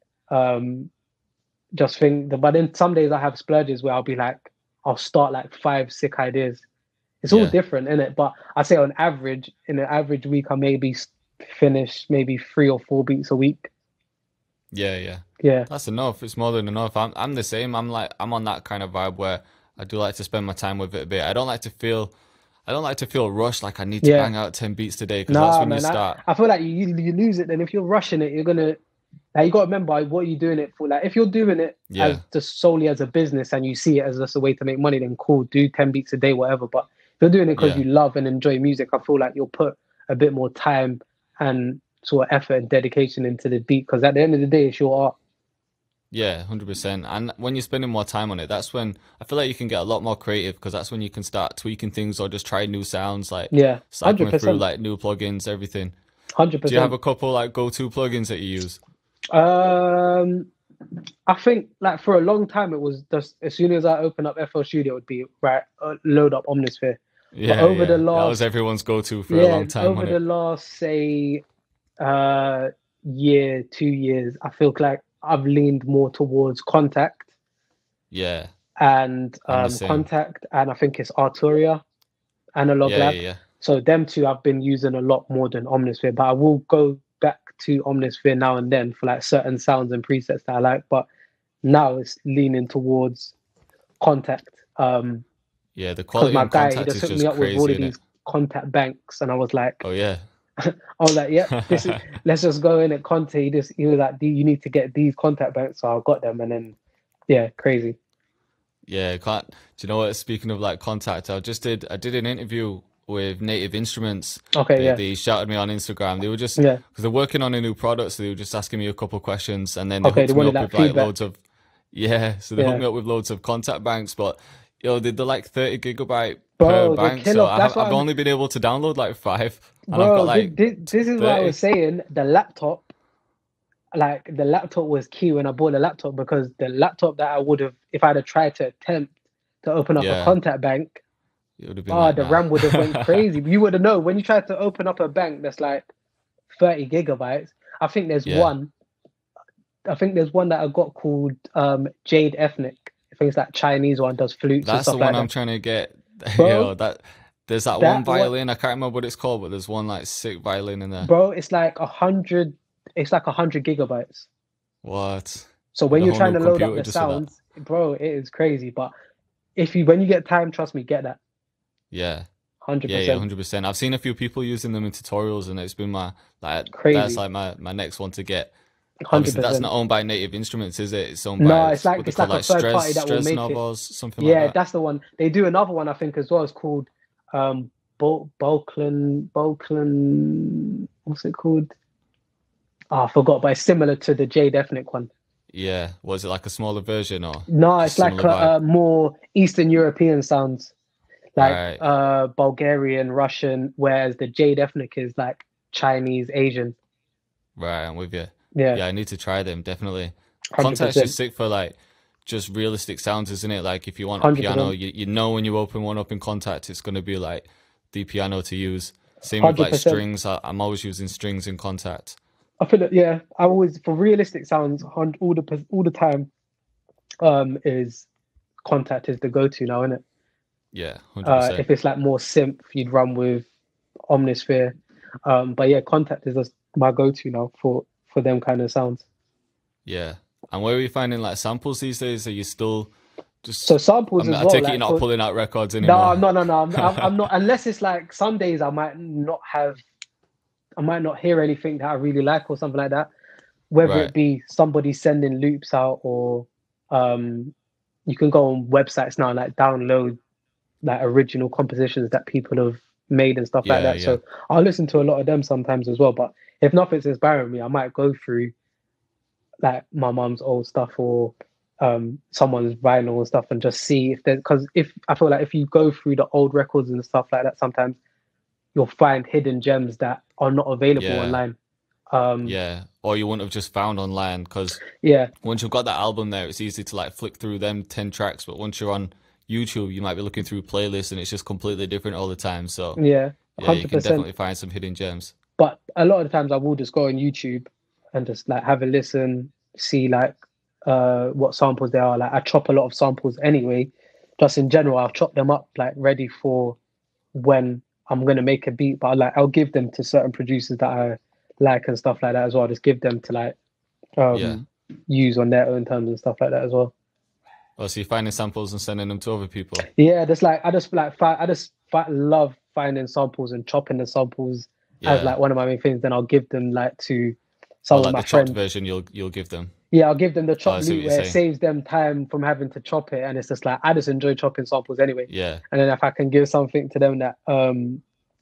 just think. But then some days I have splurges where I'll start like 5 sick ideas. It's all different, innit? But I say on average, in an average week, I maybe finish maybe 3 or 4 beats a week. Yeah. Yeah. That's enough. It's more than enough. I'm the same. I'm on that kind of vibe where I do like to spend my time with it a bit. I don't like to feel rushed, like I need to bang out 10 beats today, because that's when you start. I feel like you lose it. Then if you're rushing it, you're gonna. Like, you got to remember what you're doing it for. Like if you're doing it as just solely as a business and you see it as just a way to make money, then cool, do 10 beats a day, whatever. But if you're doing it because you love and enjoy music, I feel like you'll put a bit more time and sort of effort and dedication into the beat, because at the end of the day, it's your art. Yeah, 100%. And when you're spending more time on it, that's when I feel like you can get a lot more creative, because that's when you can start tweaking things or just try new sounds, like start coming through like new plugins, everything. 100%. Do you have a couple like go-to plugins that you use? I think like for a long time it was just as soon as I open up FL Studio, it would be load up Omnisphere. Yeah, but over the last, that was everyone's go-to for a long time. Over the last say year, 2 years, I feel like I've leaned more towards Contact. Yeah. And Contact, and I think it's Arturia, Analog Lab. Yeah. So them two I've been using a lot more than Omnisphere, but I will go back to Omnisphere now and then for like certain sounds and presets that I like. But now it's leaning towards Contact. Yeah, the quality my of guy, Contact he just is hooked just me up crazy, with all of these Contact banks, and I was like, oh yeah. I was like, yeah, let's just go in at Conte. He was like, you need to get these Contact banks, so I got them, and then crazy. Yeah, do you know what? Speaking of like Contact, I did an interview with Native Instruments. Okay, they shouted me on Instagram. They were just because they're working on a new product, so they were just asking me a couple questions, and then they hooked me up with like loads of so they hooked me up with loads of Contact banks. But they're like 30 gigabyte per bank, so I've only been able to download like 5. And I've got like this is what I was saying. The laptop was key when I bought the laptop, because the laptop that I would have, if I'd have tried to attempt to open up a Contact bank, it would have been the RAM would have went crazy. You would have known when you tried to open up a bank that's like 30 gigabytes. I think there's one. I think there's one that I got called Jade Ethnic. I think it's that Chinese one, does flutes. That's and stuff the one like I'm that. trying to get. Bro, there's that one violin. I can't remember what it's called, but there's one like sick violin in there. Bro, it's like 100. It's like 100 gigabytes. What? So when you're trying to load up the sounds, bro, it is crazy. But when you get time, trust me, get that. Yeah. 100%. Yeah, 100%. I've seen a few people using them in tutorials, and it's been crazy. That's like my next one to get. 100%. Obviously, that's not owned by Native Instruments, is it? It's owned by no, it's like a third party that will make Novos, something like that. Yeah, that's the one. They do another one, I think, as well. It's called Balkan. What's it called? I forgot, but it's similar to the Jade Ethnic one. Yeah, was it like a smaller version or? No, it's like more Eastern European sounds, like Bulgarian, Russian, whereas the Jade Ethnic is like Chinese, Asian. Right, I'm with you. Yeah, I need to try them, definitely. 100%. Contact's just sick for like just realistic sounds, isn't it? Like if you want a 100%. piano, you know when you open one up in Contact, it's going to be like the piano to use. Same with like 100%. strings. I'm always using strings in Contact. I feel that I always, for realistic sounds, all the time, is Contact is the go-to now, isn't it? Yeah, 100%. If it's like more synth, you'd run with Omnisphere. But yeah, Contact is just my go-to now for them kind of sounds. Yeah. And where are you finding like samples these days? Are you still just samples as well? I take it you're not pulling out records anymore. No. I'm not. Unless it's like some days I might not have I might not hear anything that I really like or something like that. Whether Right. it be somebody sending loops out, or you can go on websites now and like download like original compositions that people have made and stuff like Yeah, that. yeah. So I'll listen to a lot of them sometimes as well. But if nothing's inspiring me, I might go through like my mum's old stuff, or someone's vinyl and stuff, and just see if there's, because if I feel like if you go through the old records and stuff like that, sometimes you'll find hidden gems that are not available Yeah. online. Yeah. Or you wouldn't have just found online, because Yeah, once you've got that album there, it's easy to like flick through them 10 tracks. But once you're on YouTube, you might be looking through playlists and it's just completely different all the time. So yeah, yeah, you can 100%. definitely find some hidden gems. But a lot of the times I will just go on YouTube and just like have a listen, see like what samples there are. Like I chop a lot of samples anyway. Just in general, I'll chop them up like ready for when I'm gonna make a beat. But I'll give them to certain producers that I like and stuff like that as well. Just give them to like Yeah. use on their own terms and stuff like that as well. Oh, so you're finding samples and sending them to other people? Yeah, just like I just love finding samples and chopping the samples as Yeah. like one of my main things. Then I'll give them like to Or some of like my the chopped friends. version, you'll give them. Yeah, I'll give them the Oh, chop I see what loop you're where it saying. saves them time from having to chop it, and it's just like I just enjoy chopping samples anyway. Yeah. And then if I can give something to them that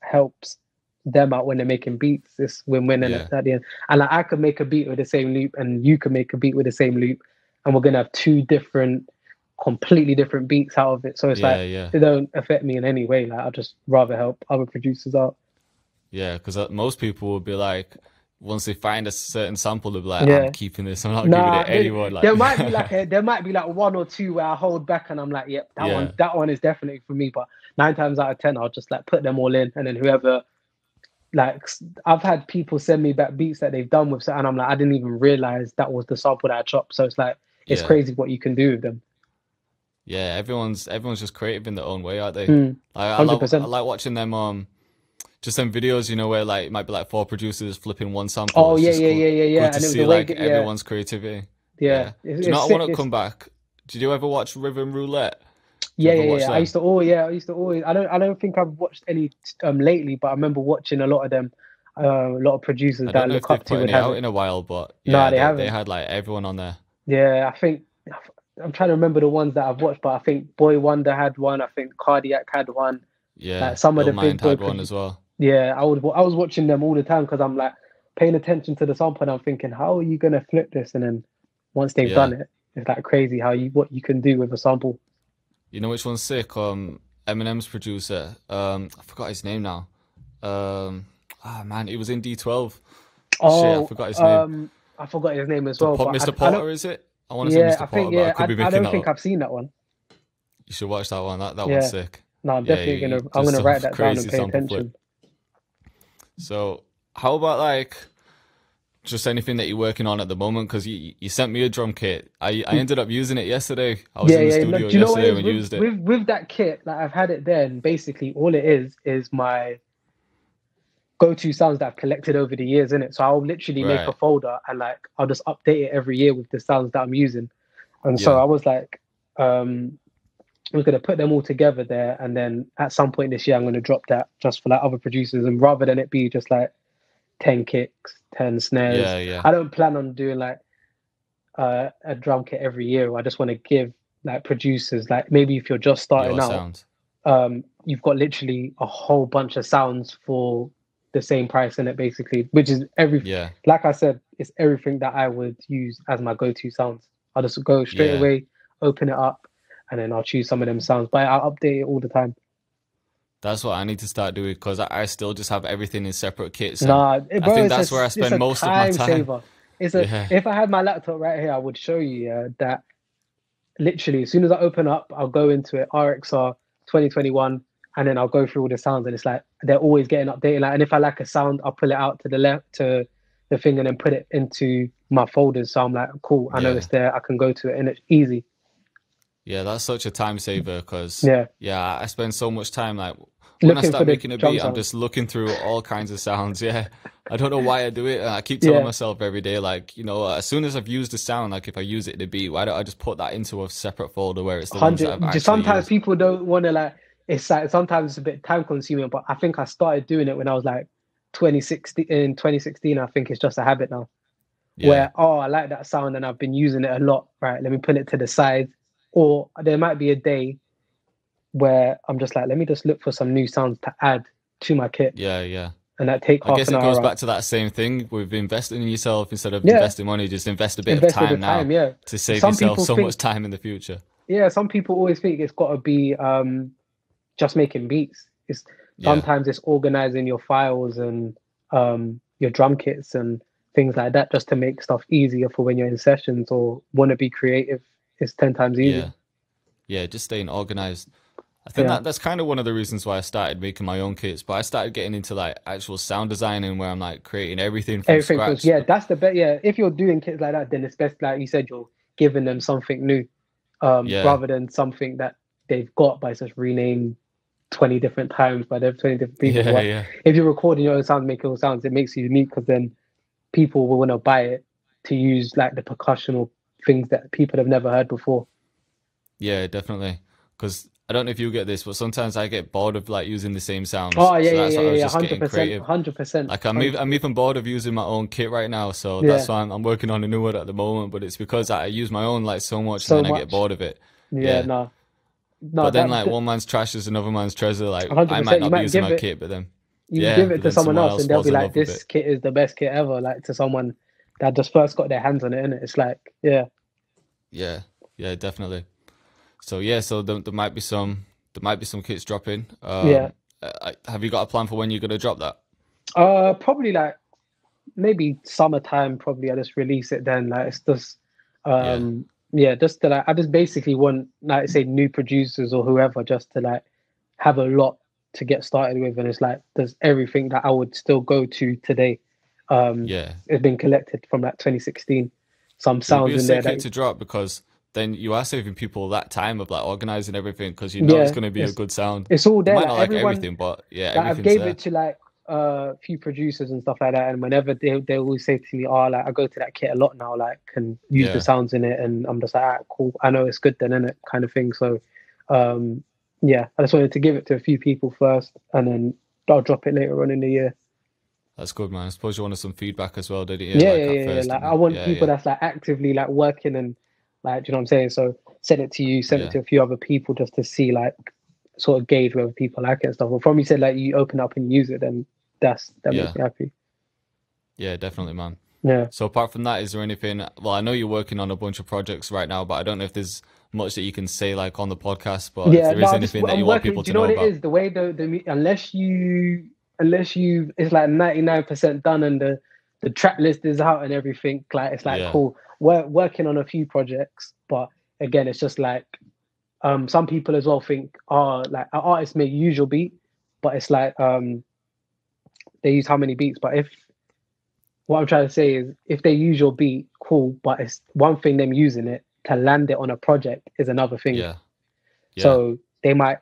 helps them out when they're making beats, it's win-win Yeah. at the end. And like I could make a beat with the same loop, and you could make a beat with the same loop, and we're gonna have two different, completely different beats out of it. So it's Yeah, like yeah. it don't affect me in any way. Like I'd just rather help other producers out. Yeah, because most people would be like, once they find a certain sample, they'll be like, Yeah. I'm keeping this. I'm not giving Nah, it to anyone. Like, there might be like one or two where I hold back and I'm like, yep, Yeah. that one is definitely for me. But 9 times out of 10, I'll just like put them all in, and then whoever, like I've had people send me back beats that they've done with, and I'm like, I didn't even realize that was the sample that I chopped. So it's like it's Yeah. crazy what you can do with them. Yeah, everyone's just creative in their own way, aren't they? Mm, I 100%. like watching them just them videos, you know, where like it might be like 4 producers flipping one sample. Oh It's yeah, just yeah, cool, yeah, yeah, yeah. good to And it was see the way, like everyone's creativity. yeah. Do you know what I want to come back? Did you ever watch Rhythm Roulette? Yeah, ever yeah, watch yeah. them? I used to always. I don't think I've watched any lately, but I remember watching a lot of them. A lot of producers I that I don't know if look they've up to put would any have out it. in a while, but No, yeah, they they haven't. had like everyone on there. Yeah, I think I'm trying to remember the ones that I've watched, but I think Boy Wonder had one. I think Cardiac had one. Yeah, Like some of the big Illmind boy. had one as well. Yeah, I was watching them all the time because I'm like paying attention to the sample, and I'm thinking, how are you gonna flip this? And then once they've done Yeah. it, it's like crazy what you can do with a sample. You know which one's sick? Eminem's producer. I forgot his name now. Man, he was in D12. Shit, I forgot his name. I forgot his name as well. But Mr. I Potter, don't, is it? I want to say yeah, Mr. I Potter, think but I yeah. could be I making don't that think up. I've seen that one. You should watch that one. That Yeah. one's sick. No, I'm Yeah, definitely he I'm does gonna some write that down and crazy pay sample attention. flip. So, how about like just anything that you're working on at the moment? Because you sent me a drum kit. I ended up using it yesterday. I was in the studio No, do you know what yesterday it is? when you used it. With that kit, like I've had it there, and basically all it is my go-to sounds that I've collected over the years, in it. So I'll literally make a Right. folder and like I'll just update it every year with the sounds that I'm using. And so Yeah. I was like, we're gonna put them all together there, and then at some point this year I'm gonna drop that just for like other producers, and rather than it be just like 10 kicks, 10 snares. Yeah, yeah. I don't plan on doing like a drum kit every year. I just want to give like producers, like maybe if you're just starting Your out, sound. you've got literally a whole bunch of sounds for the same price in it, basically, which is Yeah. like I said, it's everything that I would use as my go-to sounds. I'll just go straight Yeah. away, open it up, and then I'll choose some of them sounds. But I'll update it all the time. That's what I need to start doing, because I still just have everything in separate kits. Nah, I bro, think that's where I spend most of my time. saver. Yeah. If I had my laptop right here, I would show you that literally as soon as I open up, I'll go into it, RXR 2021, and then I'll go through all the sounds, and it's like they're always getting updated. Like, and if I like a sound, I'll pull it out to the left to the thing, and then put it into my folders. So I'm like, cool, I know Yeah. it's there. I can go to it, and it's easy. Yeah, that's such a time saver, because Yeah. I spend so much time like when Looking I for start the making a drum beat, I'm sound. just looking through all kinds of sounds. Yeah, I don't know why I do it. And I keep telling Yeah. myself every day, like, you know, as soon as I've used the sound, like if I use it in a beat, why don't I just put that into a separate folder where it's the ones that I've actually Just sometimes used? people don't want to like. It's like sometimes it's a bit time consuming, but I think I started doing it when I was like 2016, I think it's just a habit now. Yeah. Where, oh, I like that sound and I've been using it a lot, right? Let me put it to the side. Or there might be a day where I'm just like, let me just look for some new sounds to add to my kit. Yeah, yeah. And that take I half guess an it hour goes out. back to that same thing with investing in yourself instead of Yeah. investing money. Just invest a bit of Invest with time the now time, yeah. to save Some yourself people so think- much time in the future. Yeah, some people always think it's got to be just making beats. It's sometimes it's organizing your files and your drum kits and things like that, just to make stuff easier for when you're in sessions or want to be creative. It's 10 times easier. Yeah, just staying organized. I think that's kind of one of the reasons why I started making my own kits, but I started getting into like actual sound designing where I'm like creating everything from scratch. That's the best. Yeah, if you're doing kits like that, then it's best, like you said, you're giving them something new, rather than something that they've got but it's just renamed 20 different times by 20 different people. If you're recording your own sounds, making your own sounds, it makes you unique, because then people will want to buy it to use like the percussion or things that people have never heard before. Yeah, definitely. Because I don't know if you get this, but sometimes I get bored of like using the same sounds. Oh yeah, so that's why I was just 100%, getting creative. 100%. Like I'm even bored of using my own kit right now, so that's why I'm working on a new one at the moment. But it's because I use my own like so much, and then I get bored of it. No, but then like one man's trash is another man's treasure. Like 100%, I might not be using my kit, but then you give it to someone else and they'll be like, this kit is the best kit ever. Like to someone that just first got their hands on it, innit? It's like, yeah, definitely. So so there might be some kits dropping. Have you got a plan for when you're gonna drop that? Probably like maybe summertime. Probably I just release it then. Like it's just just to like, I just basically want, like say, new producers or whoever just to like have a lot to get started with, and it's like there's everything that I would still go to today. It's been collected from like 2016. Some sounds in there that to drop, because then you are saving people that time of like organizing everything, because you know it's going to be a good sound. It's all there. You might not like everything, but I've gave it to like a few producers and stuff like that, and whenever they always say to me, "Oh, like I go to that kit a lot now, like can use the sounds in it," and I'm just like, "Ah, cool, I know it's good then, innit?" kind of thing. So, I just wanted to give it to a few people first, and then I'll drop it later on in the year. That's good, man. I suppose you wanted some feedback as well, didn't you? Like I want people that's like actively like working and like, do you know what I'm saying? So send it to you, send it to a few other people just to see, like, sort of gauge whether people like it and stuff. Well, from you said like you open up and use it, then that makes me happy. Yeah, definitely, man. Yeah. So apart from that, is there anything? Well, I know you're working on a bunch of projects right now, but I don't know if there's much that you can say like on the podcast. But if there is anything that you want people to know about, it is the way the unless you it's like 99% done and the track list is out and everything. Like it's like cool. We're working on a few projects, but again, it's just like some people as well think, like an artist may use your beat, but it's like they use how many beats. But if what I'm trying to say is, if they use your beat, cool, but it's one thing them using it, to land it on a project is another thing. So they might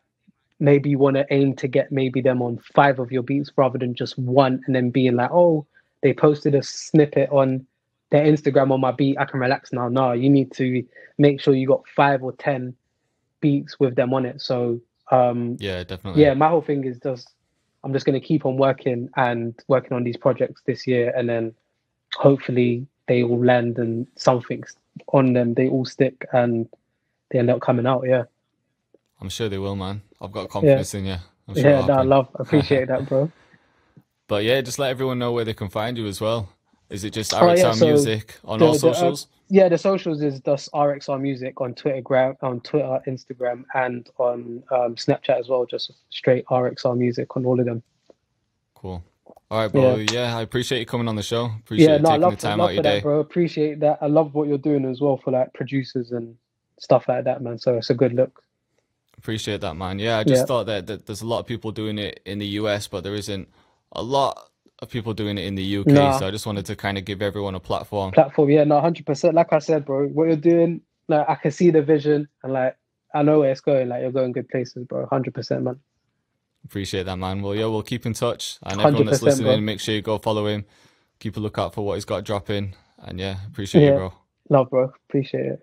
maybe want to aim to get maybe them on 5 of your beats rather than just one, and then being like, oh, they posted a snippet on their Instagram on my beat, I can relax now. No, you need to make sure you got 5 or 10 beats with them on it. So definitely. My whole thing is just, I'm just going to keep on working on these projects this year, and then hopefully they all land and something's on them, they all stick and they end up coming out. I'm sure they will, man. I've got confidence in you. I'm sure I appreciate that, bro. But just let everyone know where they can find you as well. Is it just RXR Music on all socials? The socials is just RXR Music on Twitter, Instagram, and on Snapchat as well. Just straight RXR Music on all of them. Cool. All right, bro. I appreciate you coming on the show. Appreciate you taking the time out your day, bro. Appreciate that. I love what you're doing as well for like producers and stuff like that, man. So it's a good look. Appreciate that, man. I just thought that there's a lot of people doing it in the US, but there isn't a lot of people doing it in the UK. So I just wanted to kind of give everyone a platform. 100%. Like I said, bro, what you're doing, like I can see the vision and like I know where it's going. Like you're going good places, bro. 100%, man. Appreciate that, man. Well, we'll keep in touch, and everyone that's listening, bro, make sure you go follow him. Keep a lookout for what he's got dropping, and appreciate you, bro. Love, bro. Appreciate it.